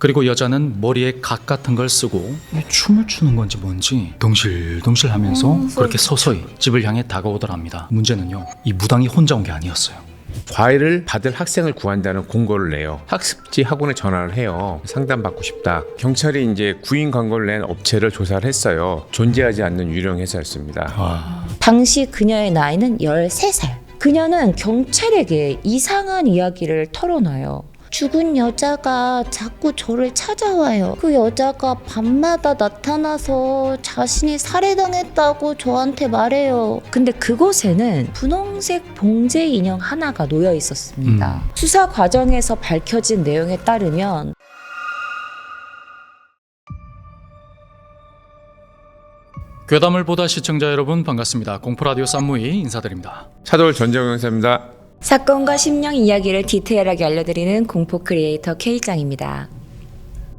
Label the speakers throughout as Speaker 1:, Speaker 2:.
Speaker 1: 그리고 여자는 머리에 각 같은 걸 쓰고 춤을 추는 건지 뭔지 덩실덩실 하면서 그렇게 서서히 집을 향해 다가오더랍니다. 문제는요, 이 무당이 혼자 온 게 아니었어요.
Speaker 2: 과외를 받을 학생을 구한다는 공고를 내요. 학습지 학원에 전화를 해요. 상담받고 싶다. 경찰이 이제 구인 광고를 낸 업체를 조사를 했어요. 존재하지 않는 유령 회사였습니다.
Speaker 3: 당시 그녀의 나이는 13살. 그녀는 경찰에게 이상한 이야기를 털어놔요. 죽은 여자가 자꾸 저를 찾아와요. 그 여자가 밤마다 나타나서 자신이 살해당했다고 저한테 말해요. 근데 그곳에는 분홍색 봉제 인형 하나가 놓여 있었습니다. 수사 과정에서 밝혀진 내용에 따르면
Speaker 1: 괴담을 보다 시청자 여러분 반갑습니다. 공포라디오 쌈무이 인사드립니다.
Speaker 2: 차돌 전정영 형사입니다.
Speaker 3: 사건과 심령 이야기를 디테일하게 알려드리는 공포 크리에이터 K짱입니다.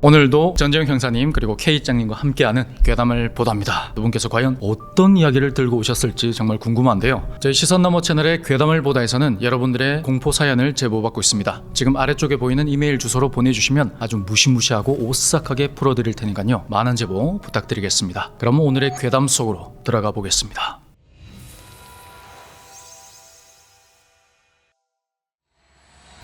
Speaker 1: 오늘도 전재영 형사님 그리고 K짱님과 함께하는 괴담을 보다입니다. 두 분께서 과연 어떤 이야기를 들고 오셨을지 정말 궁금한데요. 저희 시선너머 채널의 괴담을 보다에서는 여러분들의 공포 사연을 제보받고 있습니다. 지금 아래쪽에 보이는 이메일 주소로 보내주시면 아주 무시무시하고 오싹하게 풀어드릴 테니까요, 많은 제보 부탁드리겠습니다. 그럼 오늘의 괴담 속으로 들어가 보겠습니다.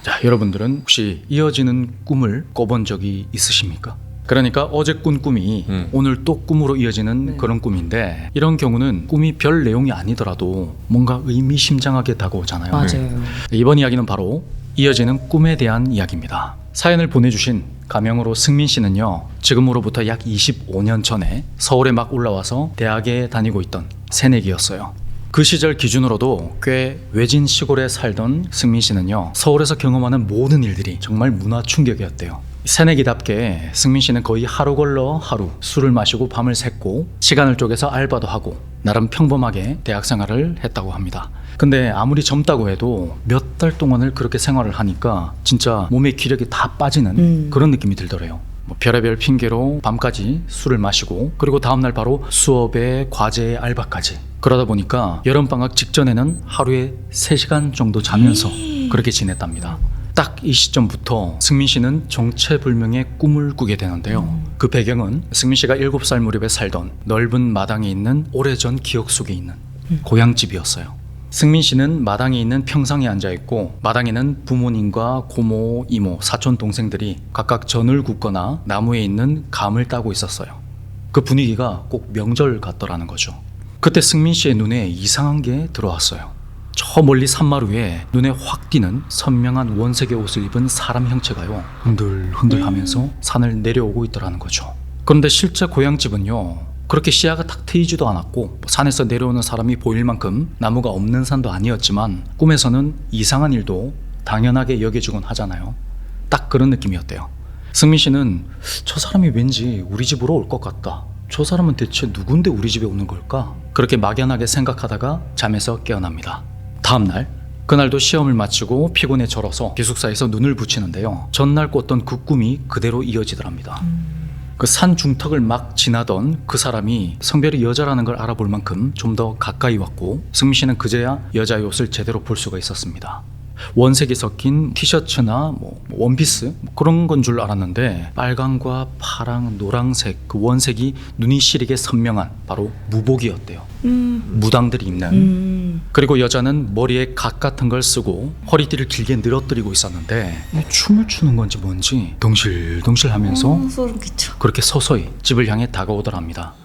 Speaker 1: 자, 여러분들은 혹시 이어지는 꿈을 꿔본 적이 있으십니까? 그러니까 어제 꾼 꿈이 오늘 또 꿈으로 이어지는 그런 꿈인데, 이런 경우는 꿈이 별 내용이 아니더라도 뭔가 의미심장하게 다가오잖아요.
Speaker 3: 맞아요.
Speaker 1: 이번 이야기는 바로 이어지는 꿈에 대한 이야기입니다. 사연을 보내주신 가명으로 승민 씨는요, 지금으로부터 약 25년 전에 서울에 막 올라와서 대학에 다니고 있던 새내기였어요. 그 시절 기준으로도 꽤 외진 시골에 살던 승민 씨는요, 서울에서 경험하는 모든 일들이 정말 문화 충격이었대요. 새내기답게 승민 씨는 거의 하루 걸러 하루 술을 마시고 밤을 샜고 시간을 쪼개서 알바도 하고 나름 평범하게 대학 생활을 했다고 합니다. 근데 아무리 젊다고 해도 몇 달 동안을 그렇게 생활을 하니까 진짜 몸의 기력이 다 빠지는 그런 느낌이 들더래요. 뭐 별의별 핑계로 밤까지 술을 마시고, 그리고 다음날 바로 수업에 과제에 알바까지. 그러다 보니까 여름방학 직전에는 하루에 3시간 정도 자면서 그렇게 지냈답니다. 딱 이 시점부터 승민 씨는 정체불명의 꿈을 꾸게 되는데요. 그 배경은 승민 씨가 7살 무렵에 살던 넓은 마당에 있는 오래전 기억 속에 있는 고향집이었어요. 승민 씨는 마당에 있는 평상에 앉아있고, 마당에는 부모님과 고모, 이모, 사촌 동생들이 각각 전을 굽거나 나무에 있는 감을 따고 있었어요. 그 분위기가 꼭 명절 같더라는 거죠. 그때 승민 씨의 눈에 이상한 게 들어왔어요. 저 멀리 산마루에 눈에 확 띄는 선명한 원색의 옷을 입은 사람 형체가요, 흔들흔들 하면서 산을 내려오고 있더라는 거죠. 그런데 실제 고향집은요, 그렇게 시야가 탁 트이지도 않았고, 산에서 내려오는 사람이 보일 만큼 나무가 없는 산도 아니었지만, 꿈에서는 이상한 일도 당연하게 여겨지곤 하잖아요. 딱 그런 느낌이었대요. 승민 씨는 저 사람이 왠지 우리 집으로 올 것 같다, 저 사람은 대체 누군데 우리 집에 오는 걸까? 그렇게 막연하게 생각하다가 잠에서 깨어납니다. 다음날, 그날도 시험을 마치고 피곤에 절어서 기숙사에서 눈을 붙이는데요, 전날 꿨던 그 꿈이 그대로 이어지더랍니다. 그 산 중턱을 막 지나던 그 사람이 성별이 여자라는 걸 알아볼 만큼 좀 더 가까이 왔고, 승민 씨는 그제야 여자의 옷을 제대로 볼 수가 있었습니다. 원색이 섞인 티셔츠나 원피스 그런 건 줄 알았는데, 빨강과 파랑, 노랑색 그 원색이 눈이 시리게 선명한 바로 무복이었대요. 무당들이 입는. 그리고 여자는 머리에 각 같은 걸 쓰고 허리띠를 길게 늘어뜨리고 있었는데, 춤을 추는 건지 뭔지 덩실덩실 하면서
Speaker 3: 소름 끼쳐.
Speaker 1: 그렇게 서서히 집을 향해 다가오더랍니다.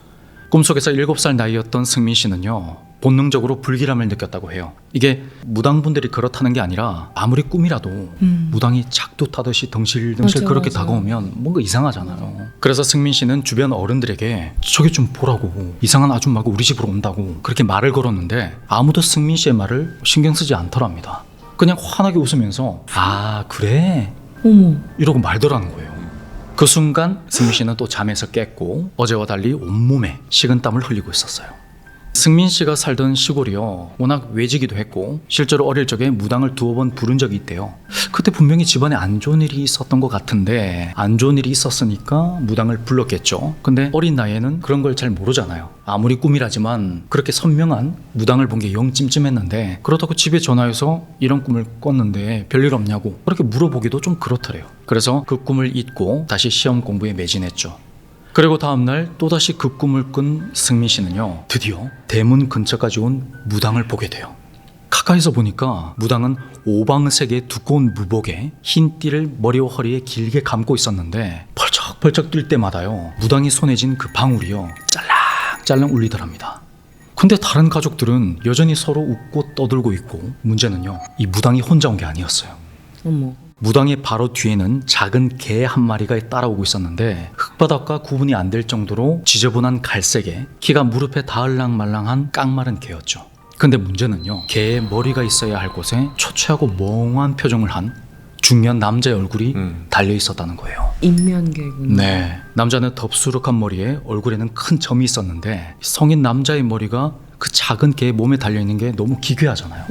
Speaker 1: 꿈속에서 7살 나이였던 승민 씨는요, 본능적으로 불길함을 느꼈다고 해요. 이게 무당분들이 그렇다는 게 아니라 아무리 꿈이라도 무당이 작두 타듯이 덩실덩실 그렇게 다가오면 뭔가 이상하잖아요. 그래서 승민 씨는 주변 어른들에게 저기 좀 보라고, 이상한 아줌마가 우리 집으로 온다고 그렇게 말을 걸었는데, 아무도 승민 씨의 말을 신경 쓰지 않더랍니다. 그냥 환하게 웃으면서 아 그래?
Speaker 3: 어머.
Speaker 1: 이러고 말더라는 거예요. 그 순간 승민 씨는 또 잠에서 깼고, 어제와 달리 온몸에 식은땀을 흘리고 있었어요. 승민 씨가 살던 시골이요, 워낙 외지기도 했고 실제로 어릴 적에 무당을 두어 번 부른 적이 있대요. 그때 분명히 집안에 안 좋은 일이 있었던 것 같은데 안 좋은 일이 있었으니까 무당을 불렀겠죠. 근데 어린 나이에는 그런 걸 잘 모르잖아요. 아무리 꿈이라지만 그렇게 선명한 무당을 본 게 영 찜찜했는데, 그렇다고 집에 전화해서 이런 꿈을 꿨는데 별일 없냐고 그렇게 물어보기도 좀 그렇더래요. 그래서 그 꿈을 잊고 다시 시험 공부에 매진했죠. 그리고 다음날 또다시 그 꿈을 꾼 승민 씨는요, 드디어 대문 근처까지 온 무당을 보게 돼요. 가까이서 보니까 무당은 오방색의 두꺼운 무복에 흰 띠를 머리와 허리에 길게 감고 있었는데 펄쩍펄쩍 뛸 때마다요, 무당이 손에 쥔 그 방울이요, 짤랑짤랑 울리더랍니다. 근데 다른 가족들은 여전히 서로 웃고 떠들고 있고, 문제는요, 이 무당이 혼자 온 게 아니었어요.
Speaker 3: 어머.
Speaker 1: 무당의 바로 뒤에는 작은 개 한 마리가 따라오고 있었는데 흙바닥과 구분이 안 될 정도로 지저분한 갈색에 키가 무릎에 닿을랑 말랑한 깡마른 개였죠. 근데 문제는요, 개의 머리가 있어야 할 곳에 초췌하고 멍한 표정을 한 중년 남자의 얼굴이 달려 있었다는 거예요.
Speaker 3: 인면개구나.
Speaker 1: 네, 남자는 덥수룩한 머리에 얼굴에는 큰 점이 있었는데 성인 남자의 머리가 그 작은 개의 몸에 달려있는 게 너무 기괴하잖아요.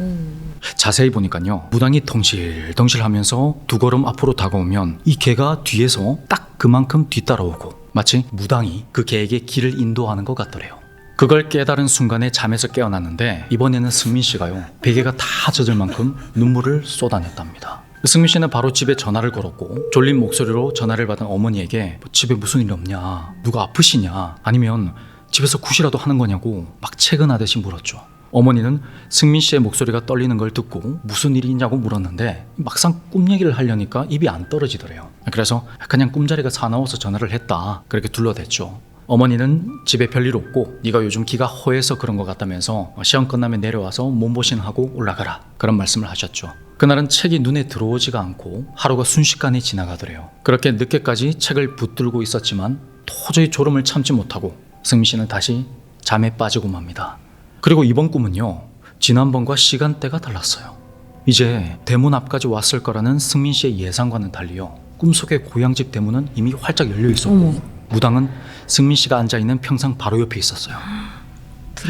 Speaker 1: 자세히 보니까요, 무당이 덩실덩실 하면서 두 걸음 앞으로 다가오면 이 개가 뒤에서 딱 그만큼 뒤따라오고 마치 무당이 그 개에게 길을 인도하는 것 같더래요. 그걸 깨달은 순간에 잠에서 깨어났는데 이번에는 승민 씨가요, 베개가 다 젖을 만큼 눈물을 쏟아냈답니다. 승민 씨는 바로 집에 전화를 걸었고 졸린 목소리로 전화를 받은 어머니에게 집에 무슨 일 없냐, 누가 아프시냐, 아니면 집에서 굿이라도 하는 거냐고 막 채근하듯이 물었죠. 어머니는 승민 씨의 목소리가 떨리는 걸 듣고 무슨 일이 있냐고 물었는데 막상 꿈 얘기를 하려니까 입이 안 떨어지더래요. 그래서 그냥 꿈자리가 사나워서 전화를 했다, 그렇게 둘러댔죠. 어머니는 집에 별일 없고 네가 요즘 기가 허해서 그런 것 같다면서 시험 끝나면 내려와서 몸보신하고 올라가라, 그런 말씀을 하셨죠. 그날은 책이 눈에 들어오지가 않고 하루가 순식간에 지나가더래요. 그렇게 늦게까지 책을 붙들고 있었지만 도저히 졸음을 참지 못하고 승민 씨는 다시 잠에 빠지고 맙니다. 그리고 이번 꿈은요, 지난번과 시간대가 달랐어요. 이제 대문 앞까지 왔을 거라는 승민 씨의 예상과는 달리요, 꿈속의 고향집 대문은 이미 활짝 열려 있었고 무당은 승민 씨가 앉아있는 평상 바로 옆에 있었어요.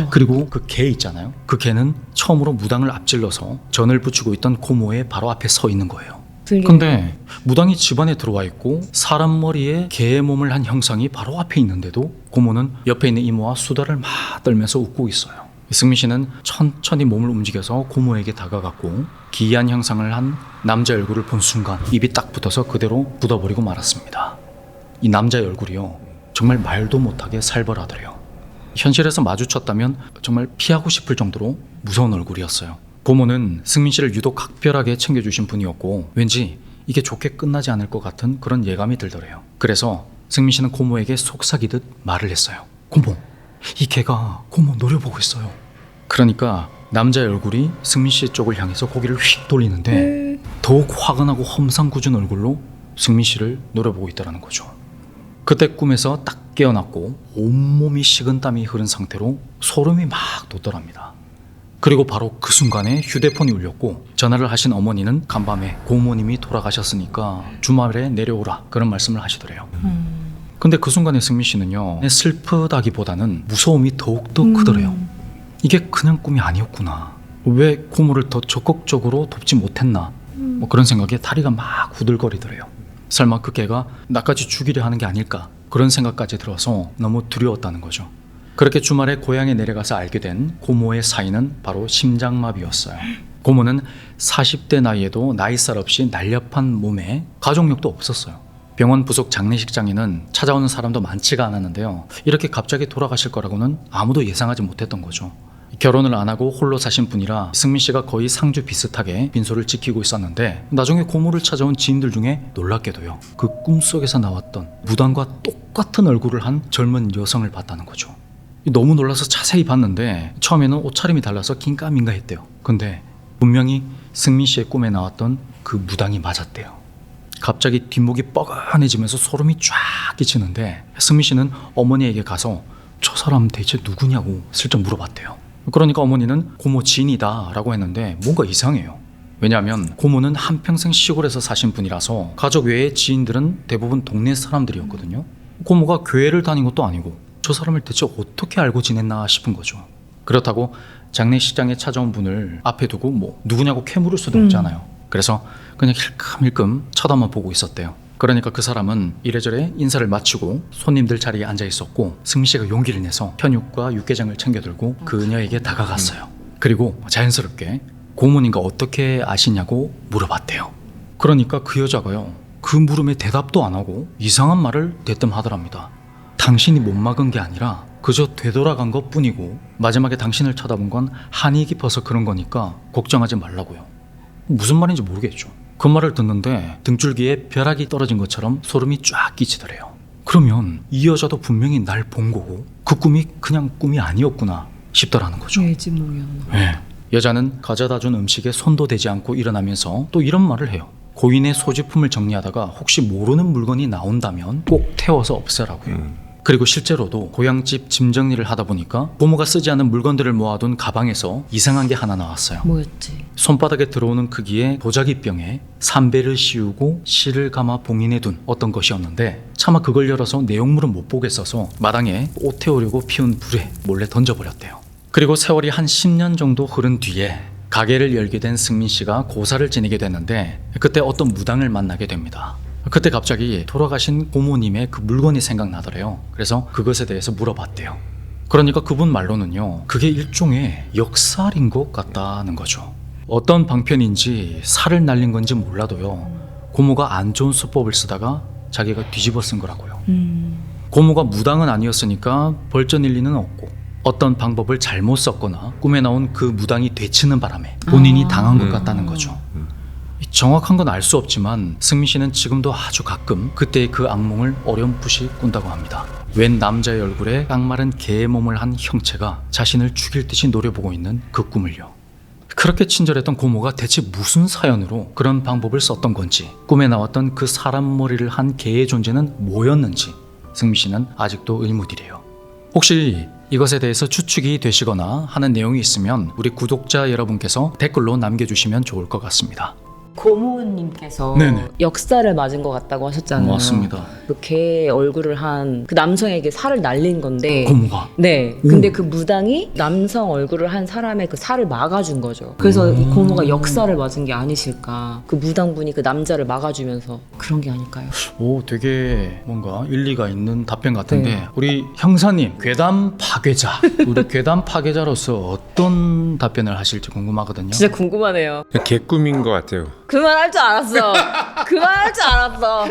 Speaker 1: 그리고 그 개 있잖아요, 그 개는 처음으로 무당을 앞질러서 전을 붙이고 있던 고모의 바로 앞에 서 있는 거예요. 근데 무당이 집안에 들어와 있고 사람 머리에 개의 몸을 한 형상이 바로 앞에 있는데도 고모는 옆에 있는 이모와 수다를 막 떨면서 웃고 있어요. 승민 씨는 천천히 몸을 움직여서 고모에게 다가갔고 기이한 형상을 한 남자의 얼굴을 본 순간 입이 딱 붙어서 그대로 묻어버리고 말았습니다. 이 남자의 얼굴이요, 정말 말도 못하게 살벌하더래요. 현실에서 마주쳤다면 정말 피하고 싶을 정도로 무서운 얼굴이었어요. 고모는 승민 씨를 유독 각별하게 챙겨주신 분이었고 왠지 이게 좋게 끝나지 않을 것 같은 그런 예감이 들더래요. 그래서 승민 씨는 고모에게 속삭이듯 말을 했어요. 고모, 이 개가 고모 노려보고 있어요. 그러니까 남자의 얼굴이 승민 씨 쪽을 향해서 고개를 휙 돌리는데 더욱 화끈하고 험상궂은 얼굴로 승민 씨를 노려보고 있다는 거죠. 그때 꿈에서 딱 깨어났고 온몸이 식은땀이 흐른 상태로 소름이 막 돋더랍니다. 그리고 바로 그 순간에 휴대폰이 울렸고 전화를 하신 어머니는 간밤에 고모님이 돌아가셨으니까 주말에 내려오라, 그런 말씀을 하시더래요. 근데 그 순간에 승민 씨는요, 슬프다기보다는 무서움이 더욱더 크더래요. 이게 그냥 꿈이 아니었구나, 왜 고모를 더 적극적으로 돕지 못했나, 뭐 그런 생각에 다리가 막 후들거리더래요. 설마 그 개가 나까지 죽이려 하는 게 아닐까, 그런 생각까지 들어서 너무 두려웠다는 거죠. 그렇게 주말에 고향에 내려가서 알게 된 고모의 사인은 바로 심장마비였어요. 고모는 40대 나이에도 나이살 없이 날렵한 몸에 가족력도 없었어요. 병원 부속 장례식장에는 찾아오는 사람도 많지가 않았는데요, 이렇게 갑자기 돌아가실 거라고는 아무도 예상하지 못했던 거죠. 결혼을 안 하고 홀로 사신 분이라 승민 씨가 거의 상주 비슷하게 빈소를 지키고 있었는데 나중에 고모를 찾아온 지인들 중에 놀랍게도요, 그 꿈속에서 나왔던 무당과 똑같은 얼굴을 한 젊은 여성을 봤다는 거죠. 너무 놀라서 자세히 봤는데 처음에는 옷차림이 달라서 긴가민가 했대요. 근데 분명히 승민 씨의 꿈에 나왔던 그 무당이 맞았대요. 갑자기 뒷목이 뻐근해지면서 소름이 쫙 끼치는데 승민 씨는 어머니에게 가서 저 사람 대체 누구냐고 슬쩍 물어봤대요. 그러니까 어머니는 고모 지인이다 라고 했는데 뭔가 이상해요. 왜냐하면 고모는 한평생 시골에서 사신 분이라서 가족 외의 지인들은 대부분 동네 사람들이었거든요. 고모가 교회를 다닌 것도 아니고 저 사람을 대체 어떻게 알고 지냈나 싶은 거죠. 그렇다고 장례식장에 찾아온 분을 앞에 두고 뭐 누구냐고 캐물을 수도 없잖아요. 그래서 그냥 힐끔힐끔 쳐다만 보고 있었대요. 그러니까 그 사람은 이래저래 인사를 마치고 손님들 자리에 앉아 있었고 승민 씨가 용기를 내서 편육과 육개장을 챙겨들고 그녀에게 다가갔어요. 그리고 자연스럽게 고모님과 어떻게 아시냐고 물어봤대요. 그러니까 그 여자가요, 그 물음에 대답도 안 하고 이상한 말을 대뜸 하더랍니다. 당신이 못 막은 게 아니라 그저 되돌아간 것 뿐이고 마지막에 당신을 쳐다본 건 한이 깊어서 그런 거니까 걱정하지 말라고요. 무슨 말인지 모르겠죠. 그 말을 듣는데 등줄기에 벼락이 떨어진 것처럼 소름이 쫙 끼치더래요. 그러면 이 여자도 분명히 날 본 거고 그 꿈이 그냥 꿈이 아니었구나 싶더라는 거죠.
Speaker 4: 예지몽이었나.
Speaker 1: 네. 여자는 가져다 준 음식에 손도 대지 않고 일어나면서 또 이런 말을 해요. 고인의 소지품을 정리하다가 혹시 모르는 물건이 나온다면 꼭 태워서 없애라고요. 그리고 실제로도 고향집 짐 정리를 하다 보니까 부모가 쓰지 않은 물건들을 모아둔 가방에서 이상한 게 하나 나왔어요.
Speaker 4: 뭐였지?
Speaker 1: 손바닥에 들어오는 크기의 도자기병에 삼배를 씌우고 실을 감아 봉인해 둔 어떤 것이었는데 차마 그걸 열어서 내용물은 못 보겠어서 마당에 옷 태우려고 피운 불에 몰래 던져버렸대요. 그리고 세월이 한 10년 정도 흐른 뒤에 가게를 열게 된 승민 씨가 고사를 지내게 됐는데 그때 어떤 무당을 만나게 됩니다. 그때 갑자기 돌아가신 고모님의 그 물건이 생각나더래요. 그래서 그것에 대해서 물어봤대요. 그러니까 그분 말로는요, 그게 일종의 역살인 것 같다는 거죠. 어떤 방편인지 살을 날린 건지 몰라도요, 고모가 안 좋은 수법을 쓰다가 자기가 뒤집어 쓴 거라고요. 고모가 무당은 아니었으니까 벌전일 리는 없고 어떤 방법을 잘못 썼거나 꿈에 나온 그 무당이 되치는 바람에 본인이 당한 것 같다는 거죠. 정확한 건 알 수 없지만 승민 씨는 지금도 아주 가끔 그때의 그 악몽을 어렴풋이 꾼다고 합니다. 웬 남자의 얼굴에 깡마른 개의 몸을 한 형체가 자신을 죽일 듯이 노려보고 있는 그 꿈을요. 그렇게 친절했던 고모가 대체 무슨 사연으로 그런 방법을 썼던 건지, 꿈에 나왔던 그 사람 머리를 한 개의 존재는 뭐였는지 승민 씨는 아직도 의문이래요. 혹시 이것에 대해서 추측이 되시거나 하는 내용이 있으면 우리 구독자 여러분께서 댓글로 남겨주시면 좋을 것 같습니다.
Speaker 4: 고모님께서
Speaker 1: 네네.
Speaker 4: 역사를 맞은 것 같다고 하셨잖아요.
Speaker 1: 맞습니다.
Speaker 4: 그 얼굴을 한 그 남성에게 살을 날린 건데.
Speaker 1: 고모가
Speaker 4: 네. 근데 그 무당이 남성 얼굴을 한 사람의 그 살을 막아준 거죠. 그래서 이 고모가 역사를 맞은 게 아니실까. 그 무당분이 그 남자를 막아주면서 그런 게 아닐까요?
Speaker 1: 오, 되게 뭔가 일리가 있는 답변 같은데
Speaker 4: 네.
Speaker 1: 우리 형사님 괴담 파괴자 우리 괴담 파괴자로서 어떤 답변을 하실지 궁금하거든요.
Speaker 4: 진짜 궁금하네요.
Speaker 2: 개꿈인 것 같아요.
Speaker 4: 그만할 줄 알았어. 그만할 줄 알았어.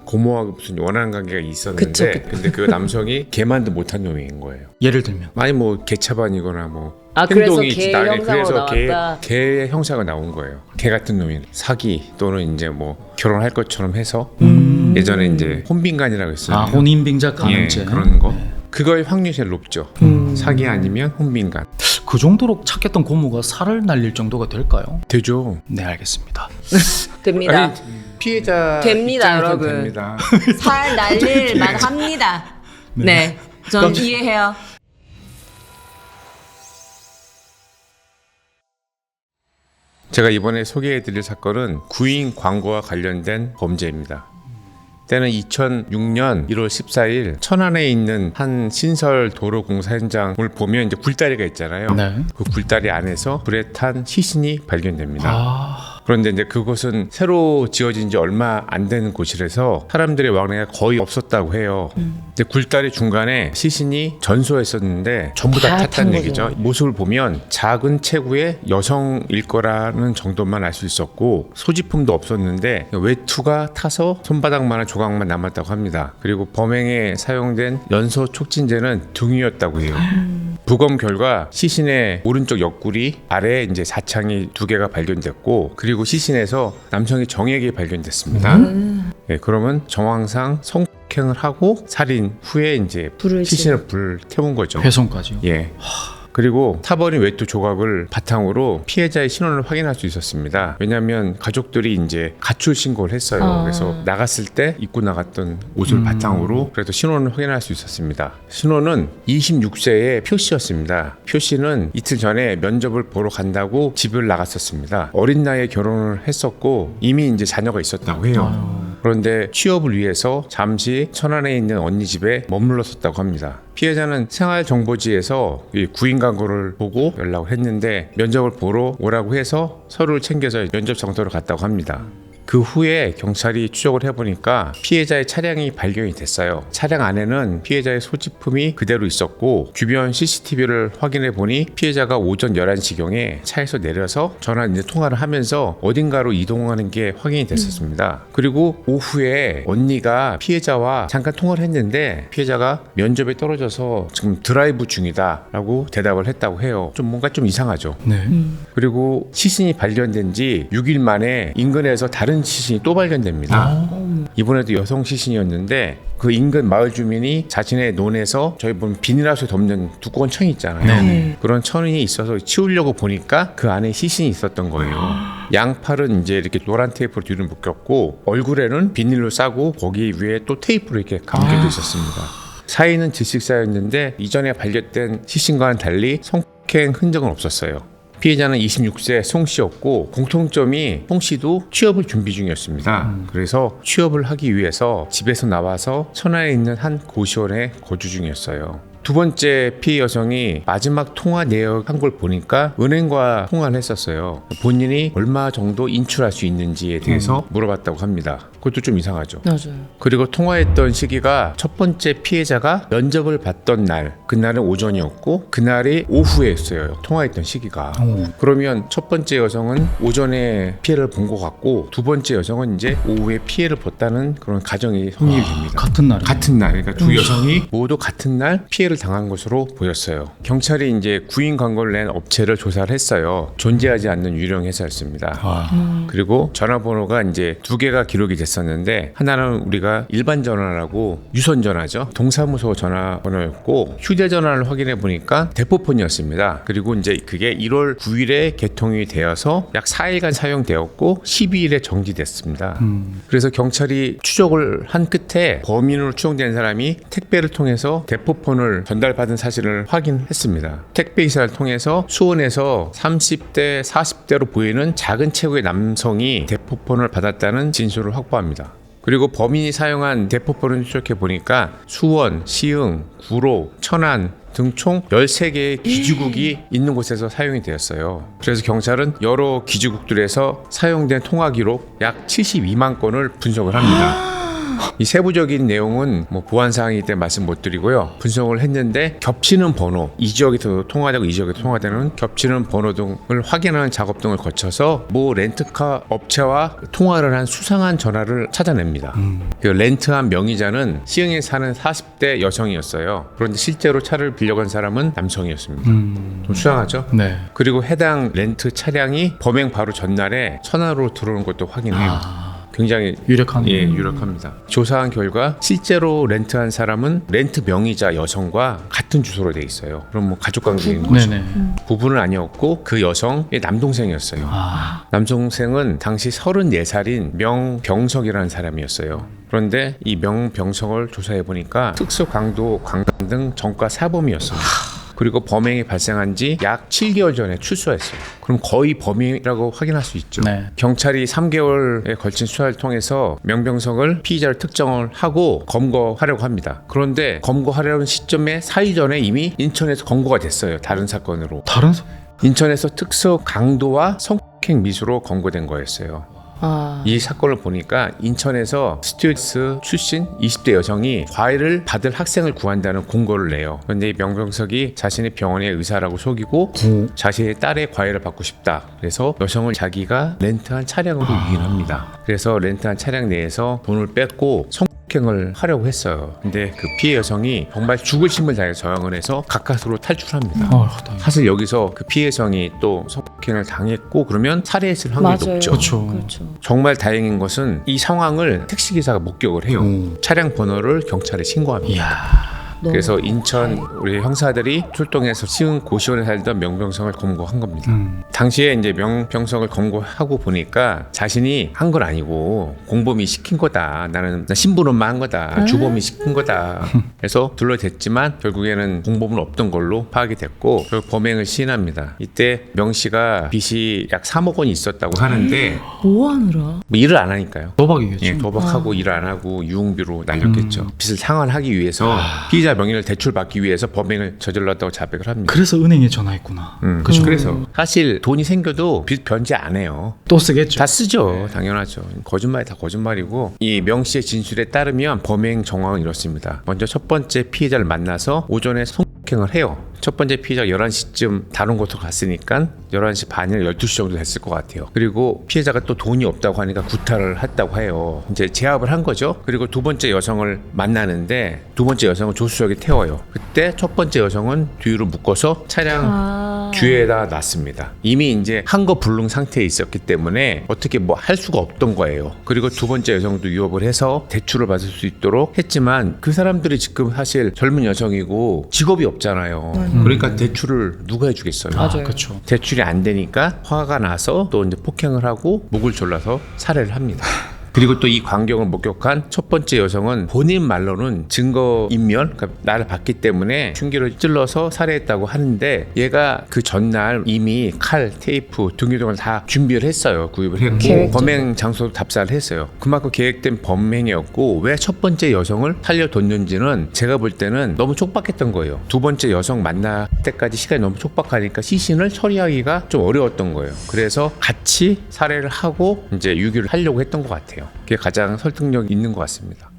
Speaker 2: 고모하고 무슨 원한 관계가 있었는데
Speaker 4: 그쵸.
Speaker 2: 근데 그 남성이 개만도 못한 놈인 거예요.
Speaker 1: 예를 들면
Speaker 2: 많이 뭐 개차반이거나 뭐
Speaker 4: 그래서
Speaker 2: 행동이
Speaker 4: 개
Speaker 2: 나네.
Speaker 4: 형상으로
Speaker 2: 그래서
Speaker 4: 나왔다.
Speaker 2: 개의 형사가 나온 거예요. 개 같은 놈이 사기 또는 이제 뭐 결혼할 것처럼 해서 예전에 이제 혼빈간이라고 했어요.
Speaker 1: 혼인빙자 간음죄
Speaker 2: 그런 거. 그거의 확률이 제일 높죠. 사기 아니면 혼빈간.
Speaker 1: 그 정도로 착했던 고모가 살을 날릴 정도가 될까요?
Speaker 2: 되죠.
Speaker 1: 네, 알겠습니다.
Speaker 4: 됩니다.
Speaker 2: 아니, 피해자
Speaker 4: 됩니다,
Speaker 2: 입장에서는
Speaker 4: 여러분.
Speaker 2: 됩니다.
Speaker 4: 살 날릴만 합니다. 네. 전 이해해요.
Speaker 2: 제가 이번에 소개해드릴 사건은 구인 광고와 관련된 범죄입니다. 때는 2006년 1월 14일 천안에 있는 한 신설 도로 공사 현장을 보면 이제 굴다리가 있잖아요.
Speaker 1: 네.
Speaker 2: 그 굴다리 안에서 불에 탄 시신이 발견됩니다. 그런데 이제 그곳은 새로 지어진 지 얼마 안 되는 곳이라서 사람들의 왕래가 거의 없었다고 해요. 근데 굴다리 중간에 시신이 전소했었는데 전부 다
Speaker 4: 다
Speaker 2: 탔다는
Speaker 4: 탄
Speaker 2: 얘기죠.
Speaker 4: 거죠.
Speaker 2: 모습을 보면 작은 체구의 여성일 거라는 정도만 알 수 있었고 소지품도 없었는데 외투가 타서 손바닥만한 조각만 남았다고 합니다. 그리고 범행에 사용된 연소 촉진제는 등이었다고 해요. 부검 결과 시신의 오른쪽 옆구리 아래에 이제 사창이 2개가 발견됐고 그리고 시신에서 남성의 정액이 발견됐습니다. 네, 그러면 정황상 성폭행을 하고 살인 후에 이제
Speaker 4: 불을
Speaker 2: 시신을 불 태운 거죠.
Speaker 1: 훼손까지요.
Speaker 2: 예. 그리고 타버린 외투 조각을 바탕으로 피해자의 신원을 확인할 수 있었습니다. 왜냐하면 가족들이 이제 가출 신고를 했어요. 그래서 나갔을 때 입고 나갔던 옷을 바탕으로 그래도 신원을 확인할 수 있었습니다. 신원은 26세의 표 씨였습니다. 표 씨는 이틀 전에 면접을 보러 간다고 집을 나갔었습니다. 어린 나이에 결혼을 했었고 이미 이제 자녀가 있었다고 해요. 그런데 취업을 위해서 잠시 천안에 있는 언니 집에 머물렀었다고 합니다. 피해자는 생활정보지에서 이 구인 광고를 보고 연락을 했는데 면접을 보러 오라고 해서 서류를 챙겨서 면접 장소로 갔다고 합니다. 그 후에 경찰이 추적을 해보니까 피해자의 차량이 발견이 됐어요. 차량 안에는 피해자의 소지품이 그대로 있었고 주변 CCTV를 확인해 보니 피해자가 오전 11시경에 차에서 내려서 전화 통화를 하면서 어딘가로 이동하는 게 확인이 됐었습니다. 그리고 오후에 언니가 피해자와 잠깐 통화를 했는데 피해자가 면접에 떨어져서 지금 드라이브 중이다 라고 대답을 했다고 해요. 좀 뭔가 좀 이상하죠.
Speaker 1: 네.
Speaker 2: 그리고 시신이 발견된 지 6일 만에 인근에서 다른 시신이 또 발견됩니다. 이번에도 여성 시신이었는데 그 인근 마을 주민이 자신의 논에서 저희 보면 비닐하우스에 덮는 두꺼운 천이 있잖아요.
Speaker 1: 네네.
Speaker 2: 그런 천이 있어서 치우려고 보니까 그 안에 시신이 있었던 거예요. 양팔은 이제 이렇게 노란 테이프로 뒤로 묶였고 얼굴에는 비닐로 싸고 거기 위에 또 테이프로 이렇게 감겨져 있었습니다. 사인은 질식사였는데 이전에 발견된 시신과는 달리 성폭행 흔적은 없었어요. 피해자는 26세 송 씨였고 공통점이 송 씨도 취업을 준비 중이었습니다. 그래서 취업을 하기 위해서 집에서 나와서 천안에 있는 한 고시원에 거주 중이었어요. 두 번째 피해 여성이 마지막 통화 내역한 걸 보니까 은행과 통화를 했었어요. 본인이 얼마 정도 인출할 수 있는지에 대해서 물어봤다고 합니다. 그것도 좀 이상하죠.
Speaker 4: 맞아요.
Speaker 2: 그리고 통화했던 시기가 첫 번째 피해자가 면접을 봤던 날, 그날은 오전이었고 그날이 오후였어요. 통화했던 시기가. 그러면 첫 번째 여성은 오전에 피해를 본 것 같고 두 번째 여성은 이제 오후에 피해를 봤다는 그런 가정이 성립이 됩니다.
Speaker 1: 같은 날에.
Speaker 2: 같은 날, 그러니까 두 여성이 모두 같은 날 피해를 당한 것으로 보였어요. 경찰이 이제 구인 광고를 낸 업체를 조사를 했어요. 존재하지 않는 유령 회사였습니다. 그리고 전화번호가 이제 두 개가 기록이 됐었는데 하나는 우리가 일반 전화라고 유선 전화죠. 동사무소 전화번호였고 휴대전화를 확인해 보니까 대포폰이었습니다. 그리고 이제 그게 1월 9일에 개통이 되어서 약 4일간 사용되었고 12일에 정지됐습니다. 그래서 경찰이 추적을 한 끝에 범인으로 추정된 사람이 택배를 통해서 대포폰을 전달받은 사실을 확인했습니다. 택배 기사를 통해서 수원에서 30대, 40대로 보이는 작은 체구의 남성이 대포폰을 받았다는 진술을 확보합니다. 그리고 범인이 사용한 대포폰을 추적해 보니까 수원, 시흥, 구로, 천안 등 총 13개의 기지국이 있는 곳에서 사용이 되었어요. 그래서 경찰은 여러 기지국들에서 사용된 통화 기록 약 72만 건을 분석을 합니다. 이 세부적인 내용은 뭐 보안사항이기 때문에 말씀 못 드리고요. 분석을 했는데 겹치는 번호, 이 지역에서 통화되고 이 지역에서 통화되는 겹치는 번호 등을 확인하는 작업 등을 거쳐서 모 렌트카 업체와 통화를 한 수상한 전화를 찾아냅니다. 그 렌트한 명의자는 시흥에 사는 40대 여성이었어요. 그런데 실제로 차를 빌려간 사람은 남성이었습니다. 좀 수상하죠?
Speaker 1: 네.
Speaker 2: 그리고 해당 렌트 차량이 범행 바로 전날에 천안으로 들어오는 것도 확인해요. 굉장히
Speaker 1: 유력한.
Speaker 2: 유력합니다. 조사한 결과 실제로 렌트한 사람은 렌트 명의자 여성과 같은 주소로 돼 있어요. 그럼 뭐 가족 관계인 거죠.
Speaker 1: 네네.
Speaker 2: 부부는 아니었고 그 여성의 남동생이었어요. 남동생은 당시 34살인 명병석이라는 사람이었어요. 그런데 이 명병석을 조사해 보니까 특수 강도 강간 등 전과 사범이었습니다. 그리고 범행이 발생한 지 약 7개월 전에 출소했어요. 그럼 거의 범인이라고 확인할 수 있죠.
Speaker 1: 네.
Speaker 2: 경찰이 3개월에 걸친 수사를 통해서 명병석을 피의자를 특정을 하고 검거하려고 합니다. 그런데 검거하려는 시점에 4일 전에 이미 인천에서 검거가 됐어요. 다른 사건으로.
Speaker 1: 다른
Speaker 2: 인천에서 특수 강도와 성폭행 미수로 검거된 거였어요. 이 사건을 보니까 인천에서 스튜어디스 출신 20대 여성이 과외를 받을 학생을 구한다는 공고를 내요. 그런데 이 명병석이 자신의 병원의 의사라고 속이고 자신의 딸의 과외를 받고 싶다. 그래서 여성을 자기가 렌트한 차량으로 유인합니다. 그래서 렌트한 차량 내에서 돈을 뺏고 성폭행을 하려고 했어요. 근데 그 피해 여성이 정말 죽을 힘을 다해서 저항을 해서 가까스로 탈출합니다. 사실 여기서 그 피해 여성이 또 성폭행을 당했고 그러면 살해했을 확률이
Speaker 4: 맞아요.
Speaker 2: 높죠.
Speaker 4: 그렇죠.
Speaker 2: 정말 다행인 것은 이 상황을 택시기사가 목격을 해요. 차량 번호를 경찰에 신고합니다. 그래서 인천 우리 형사들이 출동해서 시흥 고시원에 살던 명병성을 검거한 겁니다. 당시에 이제 명병성을 검거하고 보니까 자신이 한 건 아니고 공범이 시킨 거다. 나는 심부름만 한 거다. 주범이 시킨 거다. 그래서 둘러댔지만 결국에는 공범은 없던 걸로 파악이 됐고 결국 범행을 시인합니다. 이때 명 씨가 빚이 약 3억 원이 있었다고 하는데
Speaker 4: 뭐 하느라?
Speaker 2: 뭐 일을 안 하니까요.
Speaker 1: 도박이겠죠.
Speaker 2: 예, 도박하고 일 안 하고 유흥비로 날렸겠죠. 빚을 상환하기 위해서 피의자 명의를 대출받기 위해서 범행을 저질렀다고 자백을 합니다.
Speaker 1: 그래서 은행에 전화했구나.
Speaker 2: 그렇죠. 그래서 사실 돈이 생겨도 빚 변제 안 해요.
Speaker 1: 또 쓰겠죠.
Speaker 2: 다 쓰죠. 당연하죠. 거짓말이 다 거짓말이고 이 명 씨의 진술에 따르면 범행 정황은 이렇습니다. 먼저 첫 번째 피해자를 만나서 오전에 성폭행을 해요. 첫 번째 피해자가 11시쯤 다른 곳으로 갔으니까 11시 반이나 12시 정도 됐을 것 같아요. 그리고 피해자가 또 돈이 없다고 하니까 구타를 했다고 해요. 이제 제압을 한 거죠. 그리고 두 번째 여성을 만나는데 두 번째 여성을 조수석에 태워요. 그때 첫 번째 여성은 뒤로 묶어서 차량 뒤에다 놨습니다. 이미 이제 한 거 불능 상태에 있었기 때문에 어떻게 뭐 할 수가 없던 거예요. 그리고 두 번째 여성도 유업을 해서 대출을 받을 수 있도록 했지만 그 사람들이 지금 사실 젊은 여성이고 직업이 없잖아요. 그러니까 대출을 누가 해주겠어요.
Speaker 4: 맞아요.
Speaker 1: 그렇죠.
Speaker 2: 대출이 안 되니까 화가 나서 또 이제 폭행을 하고 목을 졸라서 살해를 합니다. 그리고 또 이 광경을 목격한 첫 번째 여성은 본인 말로는 증거인멸, 그러니까 나를 봤기 때문에 흉기를 찔러서 살해했다고 하는데 얘가 그 전날 이미 칼, 테이프, 등유 등을 다 준비를 했어요. 구입을 했고
Speaker 4: 계획적으로.
Speaker 2: 범행 장소도 답사를 했어요. 그만큼 계획된 범행이었고 왜 첫 번째 여성을 살려뒀는지는 제가 볼 때는 너무 촉박했던 거예요. 두 번째 여성 만날 때까지 시간이 너무 촉박하니까 시신을 처리하기가 좀 어려웠던 거예요. 그래서 같이 살해를 하고 이제 유기를 하려고 했던 것 같아요. 그게 가장 설득력 있는 것 같습니다.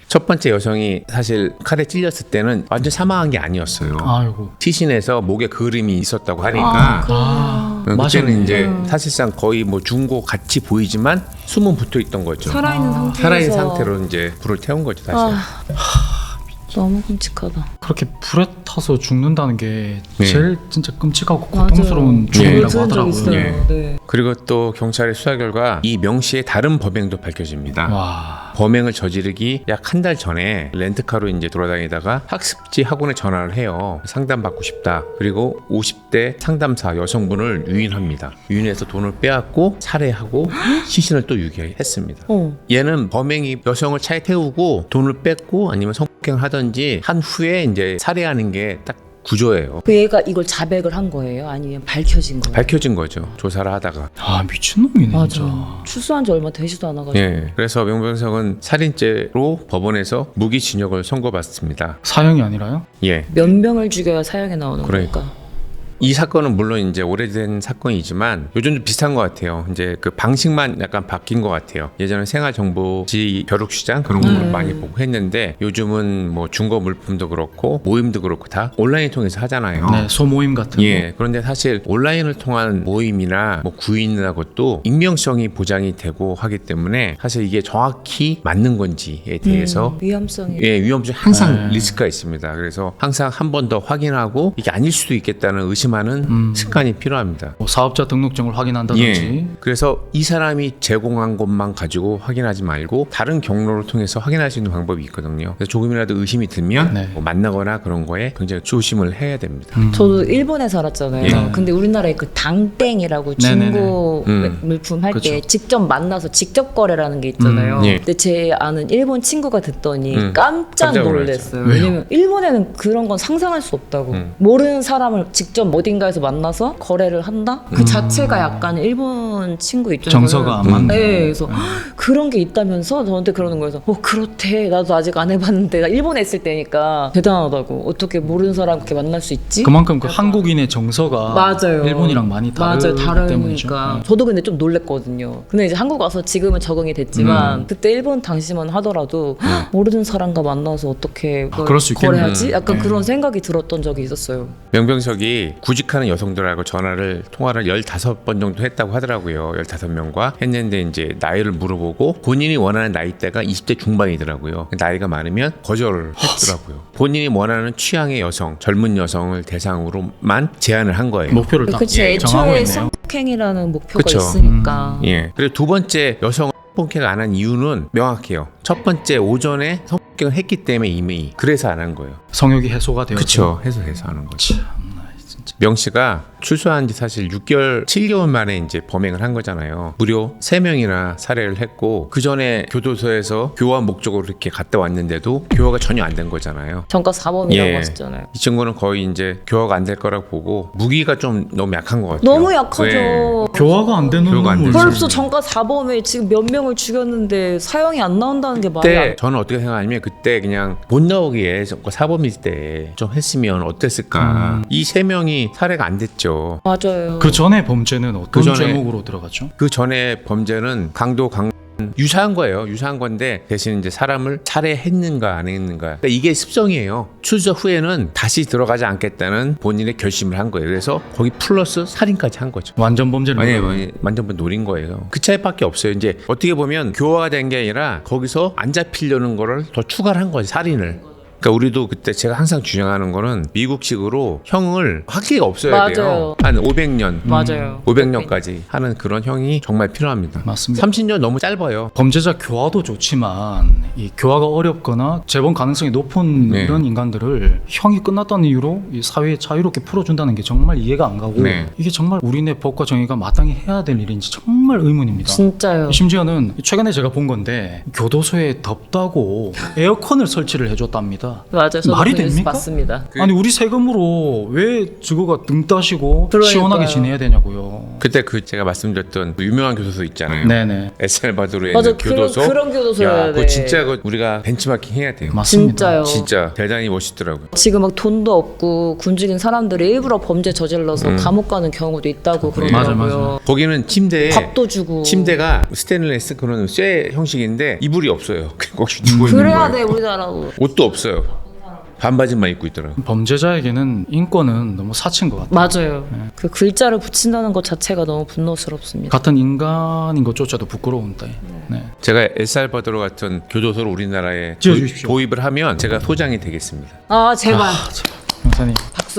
Speaker 2: 첫 번째 여성이 사실 칼에 찔렸을 때는 완전 사망한 게 아니었어요.
Speaker 1: 아이고.
Speaker 2: 시신에서 목에 그림이 있었다고 하니까 그때는
Speaker 1: 맞아요.
Speaker 2: 이제 사실상 거의 뭐 죽은 거 같이 보이지만 숨은 붙어 있던 거죠.
Speaker 4: 살아있는 상태에서
Speaker 2: 살아있는 상태로 이제 불을 태운 거죠 사실.
Speaker 4: 너무 끔찍하다.
Speaker 1: 그렇게 불에 타서 죽는다는 게
Speaker 2: 네.
Speaker 1: 제일 진짜 끔찍하고
Speaker 4: 맞아요.
Speaker 1: 고통스러운 죽음이라고
Speaker 4: 들은 적
Speaker 1: 하더라고요.
Speaker 4: 있어요.
Speaker 2: 예.
Speaker 4: 네.
Speaker 2: 그리고 또 경찰의 수사 결과 이 명 씨의 다른 범행도 밝혀집니다.
Speaker 1: 와.
Speaker 2: 범행을 저지르기 약 한 달 전에 렌트카로 이제 돌아다니다가 학습지 학원에 전화를 해요. 상담받고 싶다. 그리고 50대 상담사 여성분을 유인합니다. 유인해서 돈을 빼앗고 살해하고 시신을 또 유기했습니다. 얘는 범행이 여성을 차에 태우고 돈을 뺏고 아니면 성폭행을 하든지 한 후에 이제 살해하는 게 딱 구조예요.
Speaker 4: 그 얘가 이걸 자백을 한 거예요? 아니면 밝혀진 거예요?
Speaker 2: 밝혀진 거죠. 조사를 하다가.
Speaker 1: 아 미친놈이네
Speaker 4: 맞아.
Speaker 1: 진짜.
Speaker 4: 출소한 지 얼마 되지도 않아가지고.
Speaker 2: 예. 그래서 명병석은 살인죄로 법원에서 무기징역을 선고받습니다.
Speaker 1: 사형이 아니라요?
Speaker 2: 예.
Speaker 4: 몇 명을 죽여야 사형에 나오는
Speaker 2: 그러니까.
Speaker 4: 걸까?
Speaker 2: 이 사건은 물론 이제 오래된 사건이지만 요즘도 비슷한 것 같아요. 이제 그 방식만 약간 바뀐 것 같아요. 예전에 생활정보지 벼룩시장 그런 거 많이 보고 했는데 요즘은 뭐 중고 물품도 그렇고 모임도 그렇고 다 온라인 통해서 하잖아요.
Speaker 1: 네, 소모임 같은
Speaker 2: 예. 그런데 사실 온라인을 통한 모임이나 뭐 구인이나 것도 익명성이 보장이 되고 하기 때문에 사실 이게 정확히 맞는 건지에 대해서
Speaker 4: 위험성이.
Speaker 2: 예, 위험성 항상
Speaker 1: 네.
Speaker 2: 리스크가 있습니다. 그래서 항상 한 번 더 확인하고 이게 아닐 수도 있겠다는 의심하는 습관이 필요합니다.
Speaker 1: 뭐 사업자 등록증을 확인한다든지.
Speaker 2: 예. 그래서 이 사람이 제공한 것만 가지고 확인하지 말고 다른 경로를 통해서 확인할 수 있는 방법이 있거든요. 그래서 조금이라도 의심이 들면
Speaker 1: 네.
Speaker 2: 뭐 만나거나 그런 거에 굉장히 조심을 해야 됩니다.
Speaker 4: 저도 일본에 살았잖아요.
Speaker 2: 예.
Speaker 4: 근데 우리나라에 그 당땡이라고
Speaker 1: 네네네.
Speaker 4: 중고 물품 할 때
Speaker 1: 그쵸.
Speaker 4: 직접 만나서 직접 거래라는 게 있잖아요.
Speaker 2: 예.
Speaker 4: 근데 제 아는 일본 친구가 듣더니 깜짝
Speaker 2: 깜짝
Speaker 4: 놀랐어요.
Speaker 1: 놀랐죠.
Speaker 4: 왜냐면 일본에는 그런 건 상상할 수 없다고. 모르는 사람을 직접 어딘가에서 만나서 거래를 한다? 그 자체가 약간 일본 친구 입장에서는
Speaker 1: 정서가 안 맞네.
Speaker 4: 네, 그래서 그런 게 있다면서 저한테 그러는 거여서 그렇대. 나도 아직 안 해봤는데 나 일본에 있을 때니까 대단하다고. 어떻게 모르는 사람 그렇게 만날 수 있지?
Speaker 1: 그만큼 그 한국인의 정서가
Speaker 4: 맞아요.
Speaker 1: 일본이랑 많이 다르기
Speaker 4: 맞아요.
Speaker 1: 때문이죠.
Speaker 4: 다르니까. 저도 근데 좀 놀랬거든요. 근데 이제 한국 와서 지금은 적응이 됐지만 그때 일본 당시만 하더라도 모르는 사람과 만나서 어떻게 그걸
Speaker 1: 그럴 수 있겠네.
Speaker 4: 거래하지? 약간
Speaker 1: 네.
Speaker 4: 그런 생각이 들었던 적이 있었어요.
Speaker 2: 명병석이 구직하는 여성들하고 통화를 15번 정도 했다고 하더라고요. 15명과 했는데 이제 나이를 물어보고 본인이 원하는 나이대가 20대 중반이더라고요. 나이가 많으면 거절을 했더라고요. 본인이 원하는 취향의 여성, 젊은 여성을 대상으로만 제안을 한 거예요.
Speaker 1: 목표를 딱
Speaker 4: 그치,
Speaker 1: 정하고
Speaker 4: 애초에
Speaker 1: 있네요.
Speaker 4: 성폭행이라는 목표가
Speaker 2: 그쵸.
Speaker 4: 있으니까.
Speaker 2: 예. 그리고 두 번째 여성을 성폭행 안 한 이유는 명확해요. 첫 번째 오전에 성폭행 성폭행을 했기 때문에 이미 그래서 안 한 거예요.
Speaker 1: 성욕이 해소가 되어서.
Speaker 2: 그렇죠. 해서 하는 거죠. 명 씨가 출소한 지 사실 6개월, 7개월 만에 이제 범행을 한 거잖아요. 무려 3명이나 살해를 했고 그 전에 교도소에서 교화 목적으로 이렇게 갔다 왔는데도 교화가 전혀 안 된 거잖아요.
Speaker 4: 전과 사범이라고
Speaker 2: 예.
Speaker 4: 하셨잖아요.
Speaker 2: 이 친구는 거의 이제 교화가 안 될 거라고 보고 무기가 좀 너무 약한 것 같아요.
Speaker 4: 너무 약하죠.
Speaker 2: 네.
Speaker 1: 교화가 안 되는
Speaker 2: 교화가 안
Speaker 1: 놈을
Speaker 2: 되죠.
Speaker 4: 벌써 전과 사범에 지금 몇 명을 죽였는데 사형이 안 나온다는 게 말이
Speaker 2: 그때
Speaker 4: 안
Speaker 2: 저는 어떻게 생각하냐면 그때 그냥 못 나오기에 사범일 때 좀 했으면 어땠을까. 이 3명이 살해가 안 됐죠.
Speaker 4: 맞아요.
Speaker 1: 그 전에 범죄는 어떤
Speaker 2: 그 전에-
Speaker 1: 죄목으로 들어갔죠?
Speaker 2: 그 전에 범죄는 강도 유사한 거예요. 유사한 건데 대신 이제 사람을 살해했는가 안 했는가. 그러니까 이게 습성이에요. 출소 후에는 다시 들어가지 않겠다는 본인의 결심을 한 거예요. 그래서 거기 플러스 살인까지 한 거죠.
Speaker 1: 완전 범죄를
Speaker 2: 아니 완전 노린 거예요. 그 차이밖에 없어요. 이제 어떻게 보면 교화가 된 게 아니라 거기서 안 잡히려는 거를 더 추가를 한 거지, 살인을. 그러니까 우리도 그때 제가 항상 주장하는 거는 미국식으로 형을 확기가 없어야 돼요.
Speaker 4: 맞아요.
Speaker 2: 한 500년.
Speaker 4: 맞아요.
Speaker 2: 500년까지 하는 그런 형이 정말 필요합니다.
Speaker 1: 맞습니다.
Speaker 2: 30년 너무 짧아요.
Speaker 1: 범죄자 교화도 좋지만 이 교화가 어렵거나 재범 가능성이 높은
Speaker 2: 네.
Speaker 1: 이런 인간들을 형이 끝났다는 이유로 이 사회에 자유롭게 풀어준다는 게 정말 이해가 안 가고
Speaker 2: 네.
Speaker 1: 이게 정말 우리네 법과 정의가 마땅히 해야 될 일인지 정말 의문입니다.
Speaker 4: 진짜요.
Speaker 1: 심지어는 최근에 제가 본 건데 교도소에 덥다고 에어컨을 설치를 해줬답니다.
Speaker 4: 맞아요. 저도
Speaker 1: 말이
Speaker 4: 그 뉴스
Speaker 1: 됩니까?
Speaker 4: 봤습니다.
Speaker 1: 아니 우리 세금으로 왜 저거가 등 따시고
Speaker 4: 그러니까요.
Speaker 1: 시원하게 지내야 되냐고요.
Speaker 2: 그때 그 제가 말씀드렸던 그 유명한 교도소 있잖아요.
Speaker 1: 네네
Speaker 2: 에스알바도르에
Speaker 4: 맞아,
Speaker 2: 있는 교도소.
Speaker 4: 그런 교도소여야
Speaker 2: 야, 그거
Speaker 4: 돼.
Speaker 2: 진짜 그거 우리가 벤치마킹 해야 돼요.
Speaker 1: 맞습니다.
Speaker 4: 진짜요.
Speaker 2: 진짜 대단히 멋있더라고요.
Speaker 4: 지금 막 돈도 없고 굶주린 사람들이 일부러 범죄 저질러서 감옥 가는 경우도 있다고 그러더라고요.
Speaker 1: 맞아요.
Speaker 2: 거기는 침대에
Speaker 4: 밥도 주고.
Speaker 2: 침대가 스테인리스 그런 쇠 형식인데 이불이 없어요. 거기 누워 있는
Speaker 4: 그래야
Speaker 2: 거예요.
Speaker 4: 돼 우리나라도.
Speaker 2: 옷도 없어요. 반바지만 입고 있더라고.
Speaker 1: 범죄자에게는 인권은 너무 사치인 것 같아요.
Speaker 4: 맞아요. 그 글자를 붙인다는 것 자체가 너무 분노스럽습니다.
Speaker 1: 같은 인간인 것조차도 부끄러운데. 네.
Speaker 2: 제가 엘살바도르 같은 교도소를 우리나라에
Speaker 1: 지어주십시오.
Speaker 2: 도입을 하면 제가 소장이 되겠습니다.
Speaker 4: 아 제발.
Speaker 1: 형사님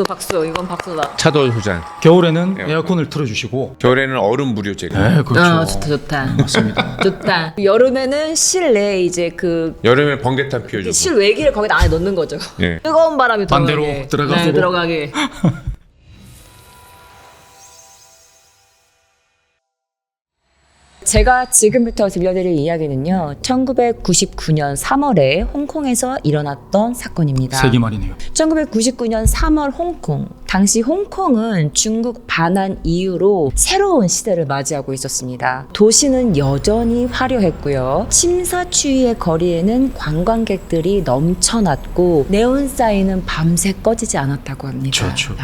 Speaker 4: 박수 이건 박수다.
Speaker 2: 차도 소장.
Speaker 1: 겨울에는
Speaker 2: 에어컨.
Speaker 1: 에어컨을 틀어주시고.
Speaker 2: 겨울에는 얼음 무료 제가.
Speaker 1: 네 그렇죠.
Speaker 4: 아 좋다.
Speaker 1: 맞습니다.
Speaker 4: 좋다. 여름에는 실내 이제 그
Speaker 2: 여름에 번개탄 피워주고.
Speaker 4: 실외기를 거기다 안에 넣는 거죠.
Speaker 2: 예.
Speaker 4: 뜨거운 바람이
Speaker 1: 반대로
Speaker 4: 들어가게.
Speaker 1: 들어가서.
Speaker 4: 네, 들어가게. 제가 지금부터 들려드릴 이야기는요. 1999년 3월에 홍콩에서 일어났던 사건입니다.
Speaker 1: 세기 말이네요.
Speaker 4: 1999년 3월 홍콩. 당시 홍콩은 중국 반환 이후로 새로운 시대를 맞이하고 있었습니다. 도시는 여전히 화려했고요. 침사추이의 거리에는 관광객들이 넘쳐났고 네온사인은 밤새 꺼지지 않았다고 합니다.
Speaker 1: 그렇죠.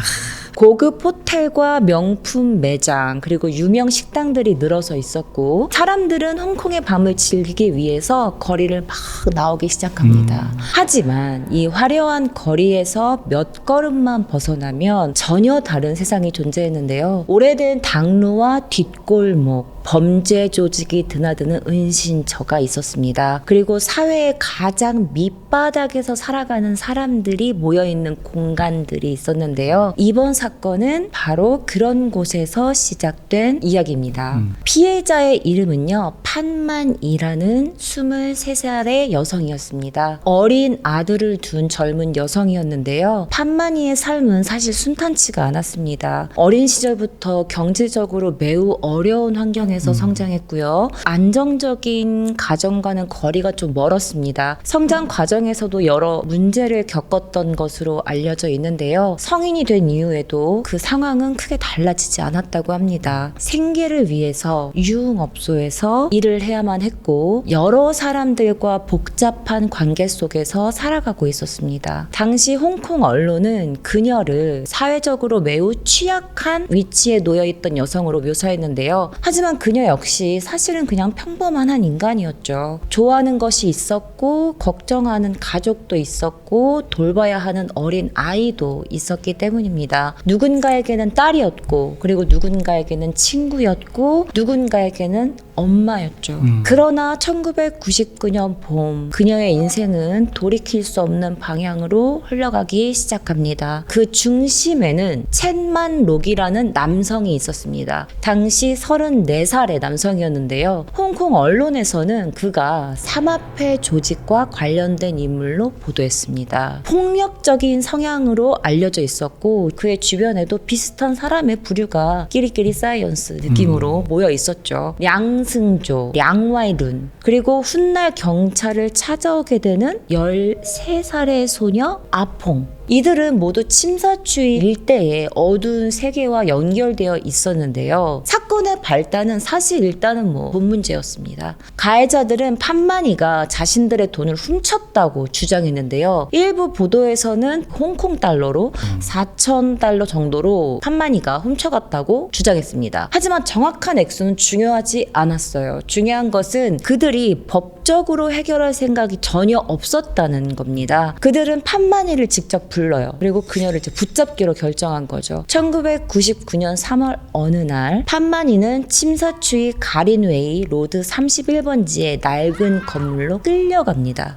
Speaker 4: 고급 호텔과 명품 매장 그리고 유명 식당들이 늘어서 있었고 사람들은 홍콩의 밤을 즐기기 위해서 거리를 막 나오기 시작합니다. 하지만 이 화려한 거리에서 몇 걸음만 벗어나면 전혀 다른 세상이 존재했는데요. 오래된 당로와 뒷골목 범죄 조직이 드나드는 은신처가 있었습니다. 그리고 사회의 가장 밑바닥에서 살아가는 사람들이 모여있는 공간들이 있었는데요. 이번 사건은 바로 그런 곳에서 시작된 이야기입니다. 피해자의 이름은요. 판만이라는 23살의 여성이었습니다. 어린 아들을 둔 젊은 여성이었는데요. 판만이의 삶은 사실 순탄치가 않았습니다. 어린 시절부터 경제적으로 매우 어려운 환경에서 성장했고요. 안정적인 가정과는 거리가 좀 멀었습니다. 성장 과정에서도 여러 문제를 겪었던 것으로 알려져 있는데요. 성인이 된 이후에도 그 상황은 크게 달라지지 않았다고 합니다. 생계를 위해서 유흥업소에서 일을 해야만 했고 여러 사람들과 복잡한 관계 속에서 살아가고 있었습니다. 당시 홍콩 언론은 그녀를 사회적으로 매우 취약한 위치에 놓여있던 여성으로 묘사했는데요. 하지만 그녀 역시 사실은 그냥 평범한 한 인간이었죠. 좋아하는 것이 있었고 걱정하는 가족도 있었고 돌봐야 하는 어린 아이도 있었기 때문입니다. 누군가에게는 딸이었고 그리고 누군가에게는 친구였고 누군가에게는 엄마였죠. 그러나 1999년 봄 그녀의 인생은 돌이킬 수 없는 방향으로 흘러가기 시작합니다. 그 중심에는 첸만 록이라는 남성이 있었습니다. 당시 34살의 남성이었는데요. 홍콩 언론에서는 그가 삼합회 조직과 관련된 인물로 보도했습니다. 폭력적인 성향으로 알려져 있었고 그의 주변에도 비슷한 사람의 부류가 끼리끼리 사이언스 느낌으로 모여 있었죠. 량승조, 량와이룬, 그리고 훗날 경찰을 찾아오게 되는 13살의 소녀 아퐁. 이들은 모두 침사추이 일대의 어두운 세계와 연결되어 있었는데요. 사건의 발단은 사실 일단은 돈 문제였습니다. 가해자들은 판마니가 자신들의 돈을 훔쳤다고 주장했는데요. 일부 보도에서는 홍콩 달러로 4,000달러 정도로 판마니가 훔쳐갔다고 주장했습니다. 하지만 정확한 액수는 중요하지 않았어요. 중요한 것은 그들이 법적으로 해결할 생각이 전혀 없었다는 겁니다. 그들은 판마니를 직접 불러요. 그리고 그녀를 이제 붙잡기로 결정한 거죠. 1999년 3월 어느 날 판마니는 침사추이 가린웨이 로드 31번지의 낡은 건물로 끌려갑니다.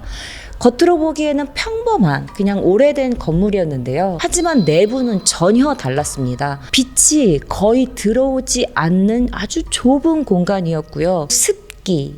Speaker 4: 겉으로 보기에는 평범한 그냥 오래된 건물이었는데요. 하지만 내부는 전혀 달랐습니다. 빛이 거의 들어오지 않는 아주 좁은 공간이었고요.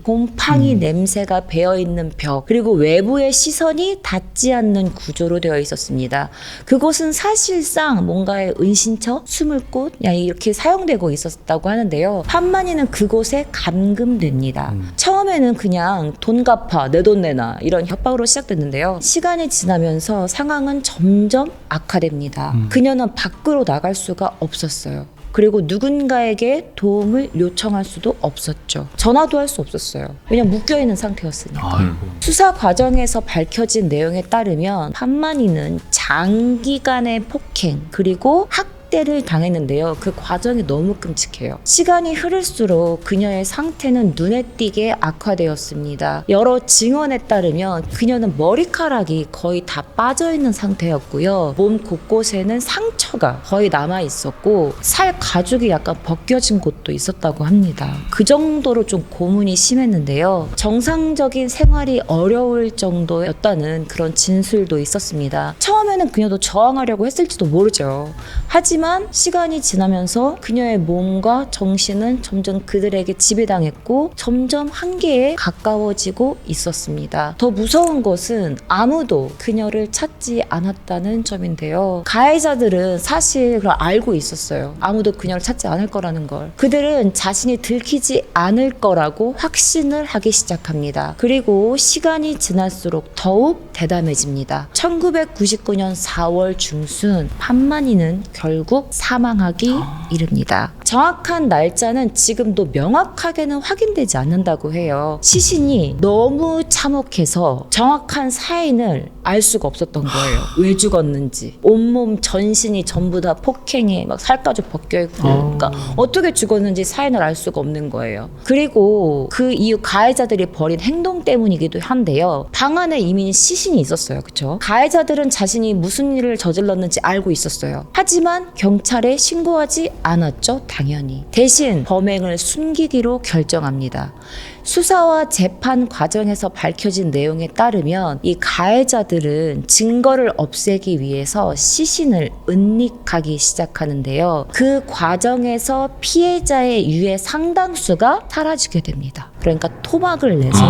Speaker 4: 곰팡이 냄새가 배어있는 벽, 그리고 외부의 시선이 닿지 않는 구조로 되어 있었습니다. 그곳은 사실상 뭔가의 은신처, 숨을 곳 이렇게 사용되고 있었다고 하는데요. 판마니는 그곳에 감금됩니다. 처음에는 그냥 돈 갚아, 내 돈 내놔 이런 협박으로 시작됐는데요. 시간이 지나면서 상황은 점점 악화됩니다. 그녀는 밖으로 나갈 수가 없었어요. 그리고 누군가에게 도움을 요청할 수도 없었죠. 전화도 할 수 없었어요. 왜냐면 묶여있는 상태였으니까. 수사 과정에서 밝혀진 내용에 따르면 판마니는 장기간의 폭행 그리고 학대를 당했는데요. 그 과정이 너무 끔찍해요. 시간이 흐를수록 그녀의 상태는 눈에 띄게 악화되었습니다. 여러 증언에 따르면 그녀는 머리카락이 거의 다 빠져있는 상태였고요. 몸 곳곳에는 상처가 거의 남아있었고 살 가죽이 약간 벗겨진 곳도 있었다고 합니다. 그 정도로 좀 고문이 심했는데요. 정상적인 생활이 어려울 정도였다는 그런 진술도 있었습니다. 처음에는 그녀도 저항하려고 했을지도 모르죠. 하지만 시간이 지나면서 그녀의 몸과 정신은 점점 그들에게 지배당했고 점점 한계에 가까워지고 있었습니다. 더 무서운 것은 아무도 그녀를 찾지 않았다는 점인데요. 가해자들은 사실 그걸 알고 있었어요. 아무도 그녀를 찾지 않을 거라는 걸. 그들은 자신이 들키지 않을 거라고 확신을 하기 시작합니다. 그리고 시간이 지날수록 더욱 대담해집니다. 1999년 4월 중순 판마니는 결국 사망하기 이릅니다. 정확한 날짜는 지금도 명확하게는 확인되지 않는다고 해요. 시신이 너무 참혹해서 정확한 사인을 알 수가 없었던 거예요. 왜 죽었는지. 온몸 전신이 전부 다 폭행에 막 살가죽 벗겨있고 그러니까 어떻게 죽었는지 사인을 알 수가 없는 거예요. 그리고 그 이후 가해자들이 벌인 행동 때문이기도 한데요. 방 안에 이미 시신이 있었어요. 그쵸? 가해자들은 자신이 무슨 일을 저질렀는지 알고 있었어요. 하지만 경찰에 신고하지 않았죠. 당연히. 대신 범행을 숨기기로 결정합니다. 수사와 재판 과정에서 밝혀진 내용에 따르면 이 가해자들은 증거를 없애기 위해서 시신을 은닉하기 시작하는데요. 그 과정에서 피해자의 유해 상당수가 사라지게 됩니다. 그러니까 토막을 내서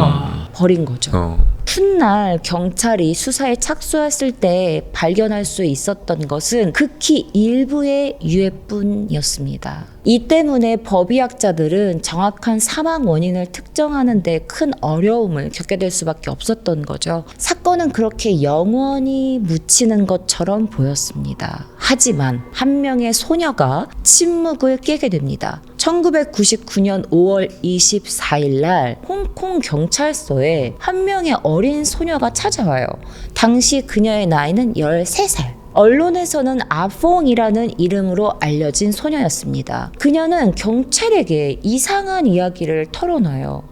Speaker 4: 버린 거죠. 훗날 경찰이 수사에 착수했을 때 발견할 수 있었던 것은 극히 일부의 유해뿐이었습니다. 이 때문에 법의학자들은 정확한 사망 원인을 특정하는 데 큰 어려움을 겪게 될 수밖에 없었던 거죠. 사건은 그렇게 영원히 묻히는 것처럼 보였습니다. 하지만 한 명의 소녀가 침묵을 깨게 됩니다. 1999년 5월 24일 날 홍콩 경찰서에 한 명의 어린 소녀가 찾아와요. 당시 그녀의 나이는 13살. 언론에서는 아퐁이라는 이름으로 알려진 소녀였습니다. 그녀는 경찰에게 이상한 이야기를 털어놔요.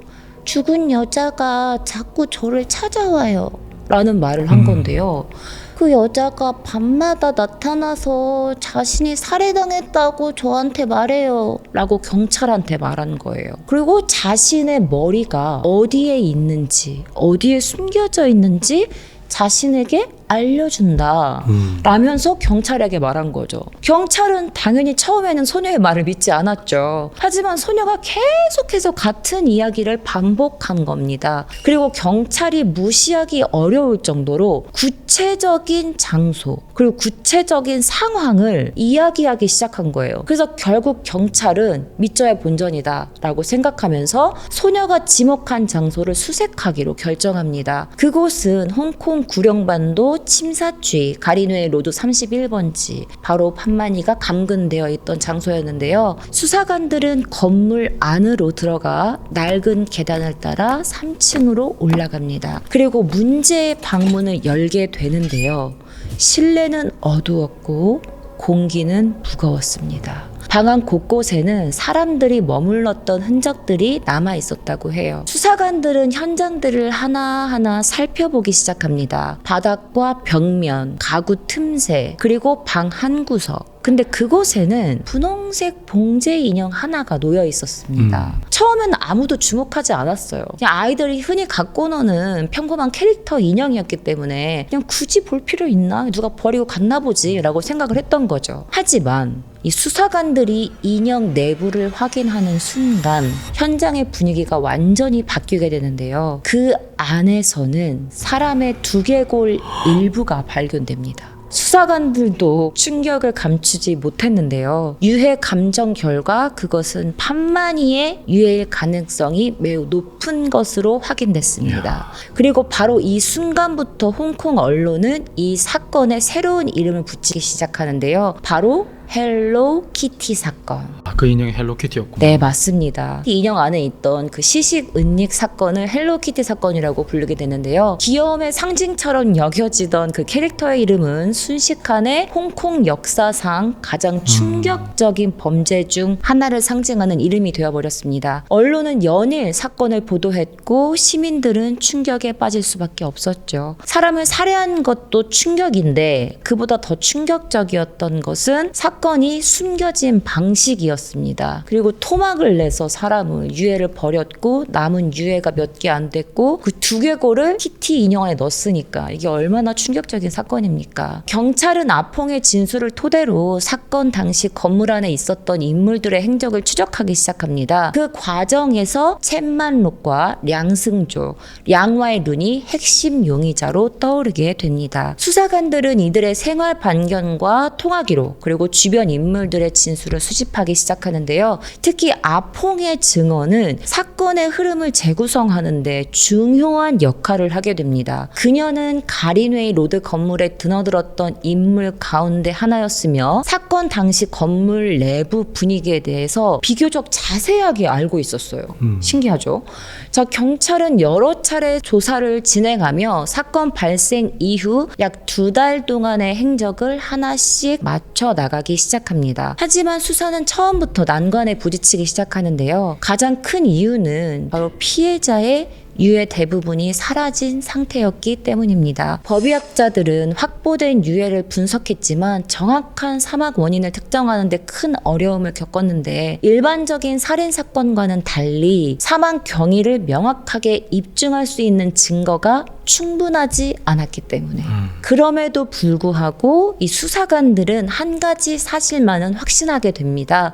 Speaker 4: 죽은 여자가 자꾸 저를 찾아와요.
Speaker 3: 라는 말을 한 건데요. 그 여자가 밤마다 나타나서 자신이 살해당했다고 저한테 말해요 라고 경찰한테 말한 거예요. 그리고 자신의 머리가 어디에 있는지, 어디에 숨겨져 있는지 자신에게 알려준다 라면서 경찰에게 말한 거죠. 경찰은 당연히 처음에는 소녀의 말을 믿지 않았죠. 하지만 소녀가 계속해서 같은 이야기를 반복한 겁니다. 그리고 경찰이 무시하기 어려울 정도로 구체적인 장소 그리고 구체적인 상황을 이야기하기 시작한 거예요. 그래서 결국 경찰은 믿져야 본전이다 라고 생각하면서 소녀가 지목한 장소를 수색하기로 결정합니다. 그곳은 홍콩 구령반도 침사추이 가리누에 로드 31번지 바로 판마니가 감금되어 있던 장소였는데요. 수사관들은 건물 안으로 들어가 낡은 계단을 따라 3층으로 올라갑니다. 그리고 문제의 방문을 열게 되는데요. 실내는 어두웠고 공기는 무거웠습니다. 방 안 곳곳에는 사람들이 머물렀던 흔적들이 남아 있었다고 해요. 수사관들은 현장들을 하나하나 살펴보기 시작합니다. 바닥과 벽면, 가구 틈새, 그리고 방 한 구석. 근데 그곳에는 분홍색 봉제 인형 하나가 놓여 있었습니다. 처음에는 아무도 주목하지 않았어요. 그냥 아이들이 흔히 갖고 노는 평범한 캐릭터 인형이었기 때문에 그냥 굳이 볼 필요 있나? 누가 버리고 갔나 보지 라고 생각을 했던 거죠. 하지만 이 수사관들이 인형 내부를 확인하는 순간 현장의 분위기가 완전히 바뀌게 되는데요. 그 안에서는 사람의 두개골 일부가 발견됩니다. 수사관들도 충격을 감추지 못했는데요. 유해 감정 결과 그것은 판마니의 유해일 가능성이 매우 높은 것으로 확인됐습니다. 그리고 바로 이 순간부터 홍콩 언론은 이 사건에 새로운 이름을 붙이기 시작하는데요. 바로 헬로 키티 사건.
Speaker 1: 그 인형이 헬로키티였고.
Speaker 3: 네, 맞습니다. 이 인형 안에 있던 그 시식 은닉 사건을 헬로키티 사건이라고 부르게 되는데요. 귀여움의 상징처럼 여겨지던 그 캐릭터의 이름은 순식간에 홍콩 역사상 가장 충격적인 범죄 중 하나를 상징하는 이름이 되어버렸습니다. 언론은 연일 사건을 보도했고 시민들은 충격에 빠질 수밖에 없었죠. 사람을 살해한 것도 충격인데 그보다 더 충격적이었던 것은 사건이 숨겨진 방식이었습니다. 그리고 토막을 내서 사람을 유해를 버렸고 남은 유해가 몇 개 안 됐고 그 두개골을 키티 인형 안에 넣었으니까 이게 얼마나 충격적인 사건입니까? 경찰은 아퐁의 진술을 토대로 사건 당시 건물 안에 있었던 인물들의 행적을 추적하기 시작합니다. 그 과정에서 첸만룩과 량승조, 량와의 룬이 핵심 용의자로 떠오르게 됩니다. 수사관들은 이들의 생활 반경과 통화 기록 그리고 주변 인물들의 진술을 수집하기 시작하는데요. 특히 아퐁의 증언은 사건의 흐름을 재구성하는데 중요한 역할을 하게 됩니다. 그녀는 가린웨이 로드 건물에 드나들었던 인물 가운데 하나였으며 사건 당시 건물 내부 분위기에 대해서 비교적 자세하게 알고 있었어요. 신기하죠? 자, 경찰은 여러 차례 조사를 진행하며 사건 발생 이후 약 2달 동안의 행적을 하나씩 맞춰 나가기 시작합니다. 하지만 수사는 처음부터 난관에 부딪히기 시작하는데요. 가장 큰 이유는 바로 피해자의 유해 대부분이 사라진 상태였기 때문입니다. 법의학자들은 확보된 유해를 분석했지만 정확한 사망 원인을 특정하는 데 큰 어려움을 겪었는데 일반적인 살인 사건과는 달리 사망 경위를 명확하게 입증할 수 있는 증거가 충분하지 않았기 때문에 그럼에도 불구하고 이 수사관들은 한 가지 사실만은 확신하게 됩니다.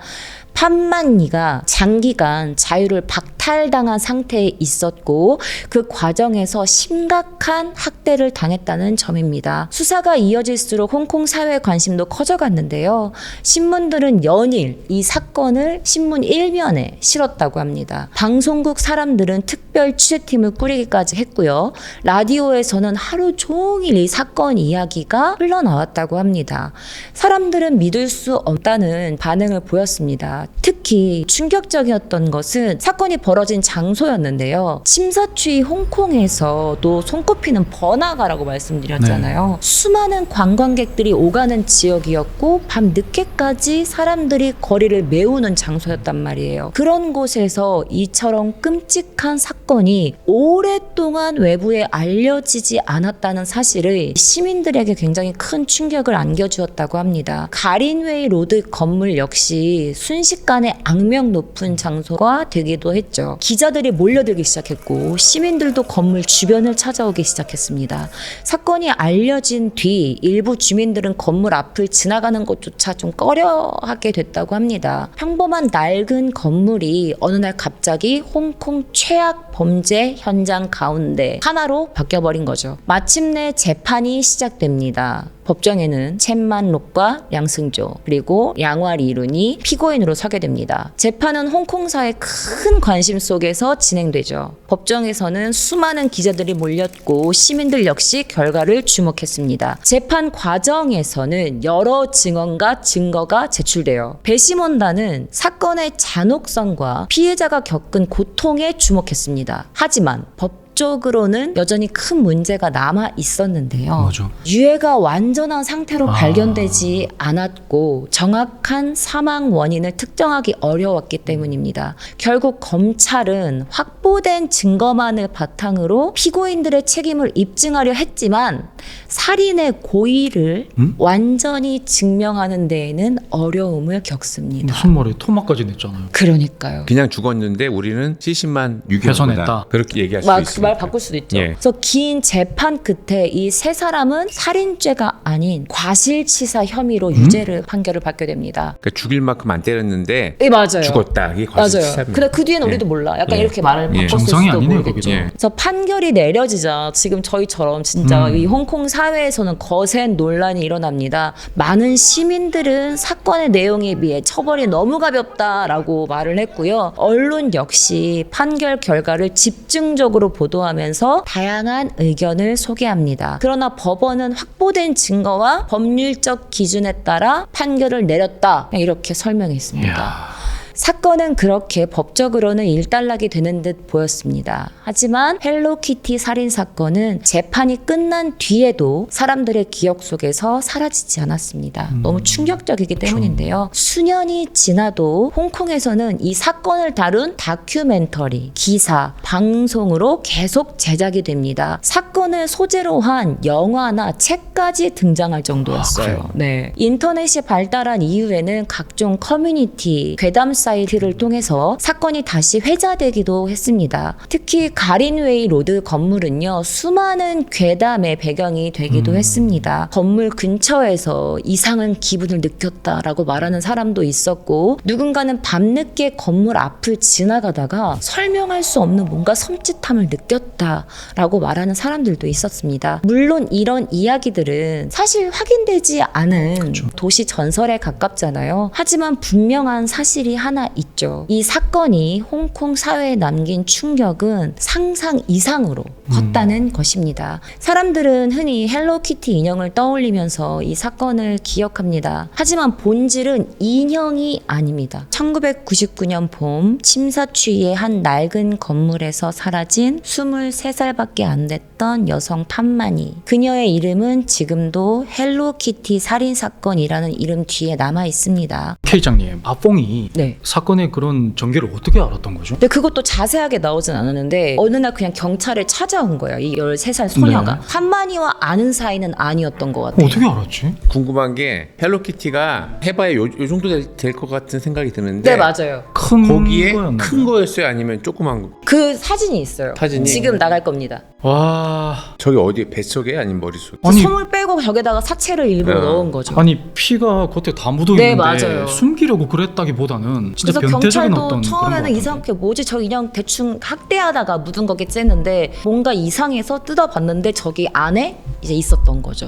Speaker 3: 판마니가 장기간 자유를 박탈당한 상태에 있었고 그 과정에서 심각한 학대를 당했다는 점입니다. 수사가 이어질수록 홍콩 사회의 관심도 커져갔는데요. 신문들은 연일 이 사건을 신문 1면에 실었다고 합니다. 방송국 사람들은 특별 취재팀을 꾸리기까지 했고요. 라디오에서는 하루 종일 이 사건 이야기가 흘러나왔다고 합니다. 사람들은 믿을 수 없다는 반응을 보였습니다.
Speaker 4: 있습니다. 특히 충격적이었던 것은 사건이 벌어진 장소였는데요. 침사추이 홍콩에서도 손꼽히는 번화가라고 말씀드렸잖아요. 수많은 관광객들이 오가는 지역이었고 밤 늦게까지 사람들이 거리를 메우는 장소였단 말이에요. 그런 곳에서 이처럼 끔찍한 사건이 오랫동안 외부에 알려지지 않았다는 사실을 시민들에게 굉장히 큰 충격을 안겨주었다고 합니다. 가린웨이 로드 건물 역시 순식간에 악명 높은 장소가 되기도 했죠. 기자들이 몰려들기 시작했고 시민들도 건물 주변을 찾아오기 시작했습니다. 사건이 알려진 뒤 일부 주민들은 건물 앞을 지나가는 것조차 좀 꺼려하게 됐다고 합니다. 평범한 낡은 건물이 어느 날 갑자기 홍콩 최악 범죄 현장 가운데 하나로 바뀌어버린 거죠. 마침내 재판이 시작됩니다. 법정에는 첸만록과 량승조 그리고 양화리룬이 피고인으로 서게 됩니다. 재판은 홍콩사의 큰 관심 속에서 진행되죠. 법정에서는 수많은 기자들이 몰렸고 시민들 역시 결과를 주목했습니다. 재판 과정에서는 여러 증언과 증거가 제출돼요. 배심원단은 사건의 잔혹성과 피해자가 겪은 고통에 주목했습니다. 하지만 법적으로는 여전히 큰 문제가 남아 있었는데요.
Speaker 1: 뭐죠?
Speaker 4: 유해가 완전한 상태로 발견되지 않았고 정확한 사망 원인을 특정하기 어려웠기 때문입니다. 결국 검찰은 확보된 증거만을 바탕으로 피고인들의 책임을 입증하려 했지만 살인의 고의를 완전히 증명하는 데에는 어려움을 겪습니다.
Speaker 1: 무슨 말이에요? 토막까지 냈잖아요.
Speaker 4: 그러니까요.
Speaker 2: 그냥 죽었는데 우리는 70만 유괴한
Speaker 1: 훼손했다.
Speaker 2: 거다. 그렇게 얘기할 수
Speaker 4: 말
Speaker 2: 있습니다.
Speaker 4: 바꿀 수도 있죠.
Speaker 2: 예.
Speaker 4: 그래서 긴 재판 끝에 이 세 사람은 살인죄가 아닌 과실치사 혐의로 유죄를 판결을 받게 됩니다.
Speaker 2: 그러니까 죽일 만큼 안 때렸는데
Speaker 4: 예, 맞아요.
Speaker 2: 죽었다. 이게
Speaker 4: 맞아요.
Speaker 2: 과실치사입니다.
Speaker 4: 근데 그 뒤에는
Speaker 2: 예.
Speaker 4: 우리도 몰라. 약간
Speaker 2: 예.
Speaker 4: 이렇게 말을
Speaker 2: 예.
Speaker 4: 바꿨을
Speaker 1: 정상이
Speaker 4: 수도
Speaker 1: 아니네요,
Speaker 4: 모르겠죠.
Speaker 1: 거기서.
Speaker 2: 예.
Speaker 4: 그래서 판결이 내려지자 지금 저희처럼 진짜 이 홍콩 사회에서는 거센 논란이 일어납니다. 많은 시민들은 사건의 내용에 비해 처벌이 너무 가볍다라고 말을 했고요. 언론 역시 판결 결과를 집중적으로 보도하면서 다양한 의견을 소개합니다. 그러나 법원은 확보된 증거와 법률적 기준에 따라 판결을 내렸다. 이렇게 설명했습니다.
Speaker 1: 이야.
Speaker 4: 사건은 그렇게 법적으로는 일단락이 되는 듯 보였습니다. 하지만 헬로키티 살인 사건은 재판이 끝난 뒤에도 사람들의 기억 속에서 사라지지 않았습니다. 너무 충격적이기 때문인데요. 수년이 지나도 홍콩에서는 이 사건을 다룬 다큐멘터리, 기사, 방송으로 계속 제작이 됩니다. 사건을 소재로 한 영화나 책까지 등장할 정도였어요. 네. 인터넷이 발달한 이후에는 각종 커뮤니티, 괴담 사이트를 통해서 사건이 다시 회자되기도 했습니다. 특히 가린웨이 로드 건물은요, 수많은 괴담의 배경이 되기도 했습니다. 건물 근처에서 이상한 기분을 느꼈다라고 말하는 사람도 있었고, 누군가는 밤늦게 건물 앞을 지나가다가 설명할 수 없는 뭔가 섬찟함을 느꼈다라고 말하는 사람들도 있었습니다. 물론 이런 이야기들은 사실 확인되지 않은 도시 전설에 가깝잖아요. 하지만 분명한 사실이 하나 있죠. 이 사건이 홍콩 사회에 남긴 충격은 상상 이상으로 컸다는 것입니다. 사람들은 흔히 헬로키티 인형을 떠올리면서 이 사건을 기억합니다. 하지만 본질은 인형이 아닙니다. 1999년 봄 침사추이의 한 낡은 건물에서 사라진 23살밖에 안 됐던 여성 판마니. 그녀의 이름은 지금도 헬로키티 살인 사건이라는 이름 뒤에 남아 있습니다.
Speaker 1: K장님, 아뽕이
Speaker 4: 네.
Speaker 1: 사건의 그런 전개를 어떻게 알았던 거죠?
Speaker 4: 근데 그것도 자세하게 나오진 않았는데 어느 날 그냥 경찰에 찾아온 거예요. 이 13살 소녀가.
Speaker 1: 네.
Speaker 4: 판마니와 아는 사이는 아니었던 것 같아요.
Speaker 1: 어떻게 알았지?
Speaker 2: 궁금한 게 헬로키티가 해봐야 요 정도 될 것 같은 생각이 드는데
Speaker 4: 네, 맞아요.
Speaker 1: 큰
Speaker 2: 거기에
Speaker 1: 거였나
Speaker 2: 큰
Speaker 1: 봐요.
Speaker 2: 거였어요? 아니면 조그만 거?
Speaker 4: 그 사진이 있어요.
Speaker 2: 사진이?
Speaker 4: 지금 나갈 겁니다.
Speaker 1: 와,
Speaker 2: 저기 어디에 뱃속에 아니면 머릿속에?
Speaker 1: 아니,
Speaker 4: 솜을 빼고 저기다가 사체를 일부러 넣은 거죠.
Speaker 1: 아니 피가 겉에 다 묻어
Speaker 4: 네,
Speaker 1: 있는데
Speaker 4: 맞아요.
Speaker 1: 숨기려고 그랬다기보다는 진짜
Speaker 4: 그래서
Speaker 1: 변태적인
Speaker 4: 경찰도
Speaker 1: 어떤 그런 것
Speaker 4: 처음에는
Speaker 1: 같은데.
Speaker 4: 이상하게 뭐지 저 인형 대충 학대하다가 묻은 거겠지 했는데 뭔가 이상해서 뜯어봤는데 저기 안에 이제 있었던 거죠.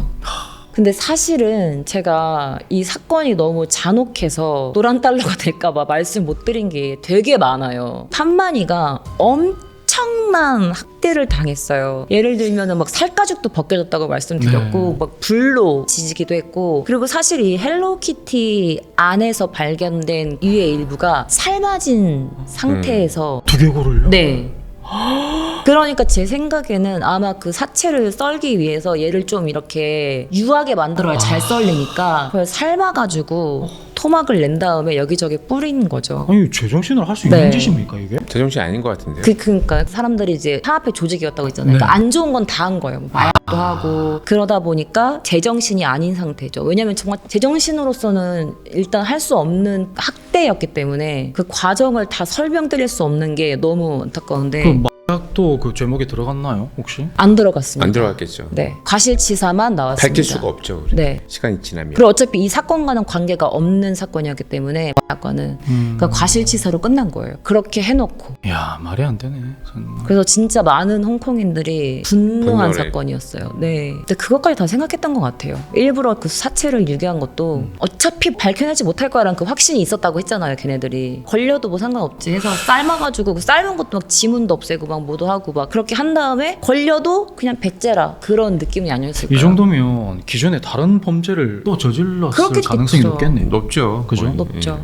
Speaker 4: 근데 사실은 제가 이 사건이 너무 잔혹해서 노란 달러가 될까봐 말씀 못 드린 게 되게 많아요. 판마니가 엄청 엄청난 학대를 당했어요. 예를 들면은 막 살가죽도 벗겨졌다고 말씀드렸고
Speaker 1: 네.
Speaker 4: 막 불로 지지기도 했고 그리고 사실 이 헬로키티 안에서 발견된 유의 일부가 삶아진 상태에서
Speaker 1: 두개골을요?
Speaker 4: 네. 그러니까 제 생각에는 아마 그 사체를 썰기 위해서 얘를 좀 이렇게 유하게 만들어야 잘 썰리니까 그걸 삶아가지고 토막을 낸 다음에 여기저기 뿌린 거죠.
Speaker 1: 아니 제정신으로 할 수
Speaker 4: 네.
Speaker 1: 있는 짓입니까 이게?
Speaker 2: 제정신 아닌 것 같은데요.
Speaker 4: 그러니까 사람들이 이제 탄압의 조직이었다고 했잖아요.
Speaker 1: 네.
Speaker 4: 그러니까 안 좋은 건 다 한 거예요. 뭐 마약도 하고 그러다 보니까 제정신이 아닌 상태죠. 왜냐하면 정말 제정신으로서는 일단 할 수 없는 학대였기 때문에 그 과정을 다 설명드릴 수 없는 게 너무 안타까운데
Speaker 1: 그 마약도 그 제목에 들어갔나요 혹시?
Speaker 4: 안 들어갔습니다.
Speaker 2: 안 들어갔겠죠.
Speaker 4: 네, 과실치사만 나왔습니다.
Speaker 2: 밝힐 수가 없죠. 우리.
Speaker 4: 네.
Speaker 2: 시간이 지나면.
Speaker 4: 그리고 어차피 이 사건과는 관계가 없는 사건이었기 때문에 마약과는 그러니까 과실치사로 끝난 거예요. 그렇게 해놓고
Speaker 1: 야 말이 안 되네 정말.
Speaker 4: 그래서 진짜 많은 홍콩인들이 분노한
Speaker 2: 분노를.
Speaker 4: 사건이었어요. 네. 근데 그것까지 다 생각했던 것 같아요. 일부러 그 사체를 유기한 것도 어차피 밝혀내지 못할 거라는 그 확신이 있었다고 했잖아요. 걔네들이 걸려도 뭐 상관없지 해서 삶아가지고 그 삶은 것도 막 지문도 없애고 막 뭐도 하고 막 그렇게 한 다음에 걸려도 그냥 백제라 그런 느낌이 아니었을까요?
Speaker 1: 이 정도면 기존에 다른 범죄를 또 저질렀을
Speaker 4: 그렇겠죠.
Speaker 1: 가능성이 높겠네요.
Speaker 2: 높죠.
Speaker 1: 그죠?
Speaker 2: 거의.
Speaker 4: 높죠.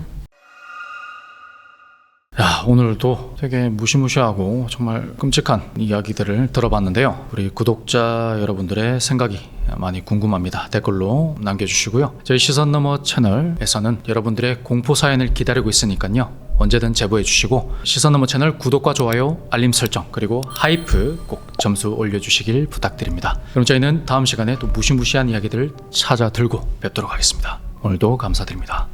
Speaker 1: 야, 오늘도 되게 무시무시하고 정말 끔찍한 이야기들을 들어봤는데요. 우리 구독자 여러분들의 생각이 많이 궁금합니다. 댓글로 남겨주시고요. 저희 시선너머 채널에서는 여러분들의 공포 사연을 기다리고 있으니까요. 언제든 제보해 주시고 시선너머 채널 구독과 좋아요, 알림 설정 그리고 하이프 꼭 점수 올려주시길 부탁드립니다. 그럼 저희는 다음 시간에 또 무시무시한 이야기들을 찾아 들고 뵙도록 하겠습니다. 오늘도 감사드립니다.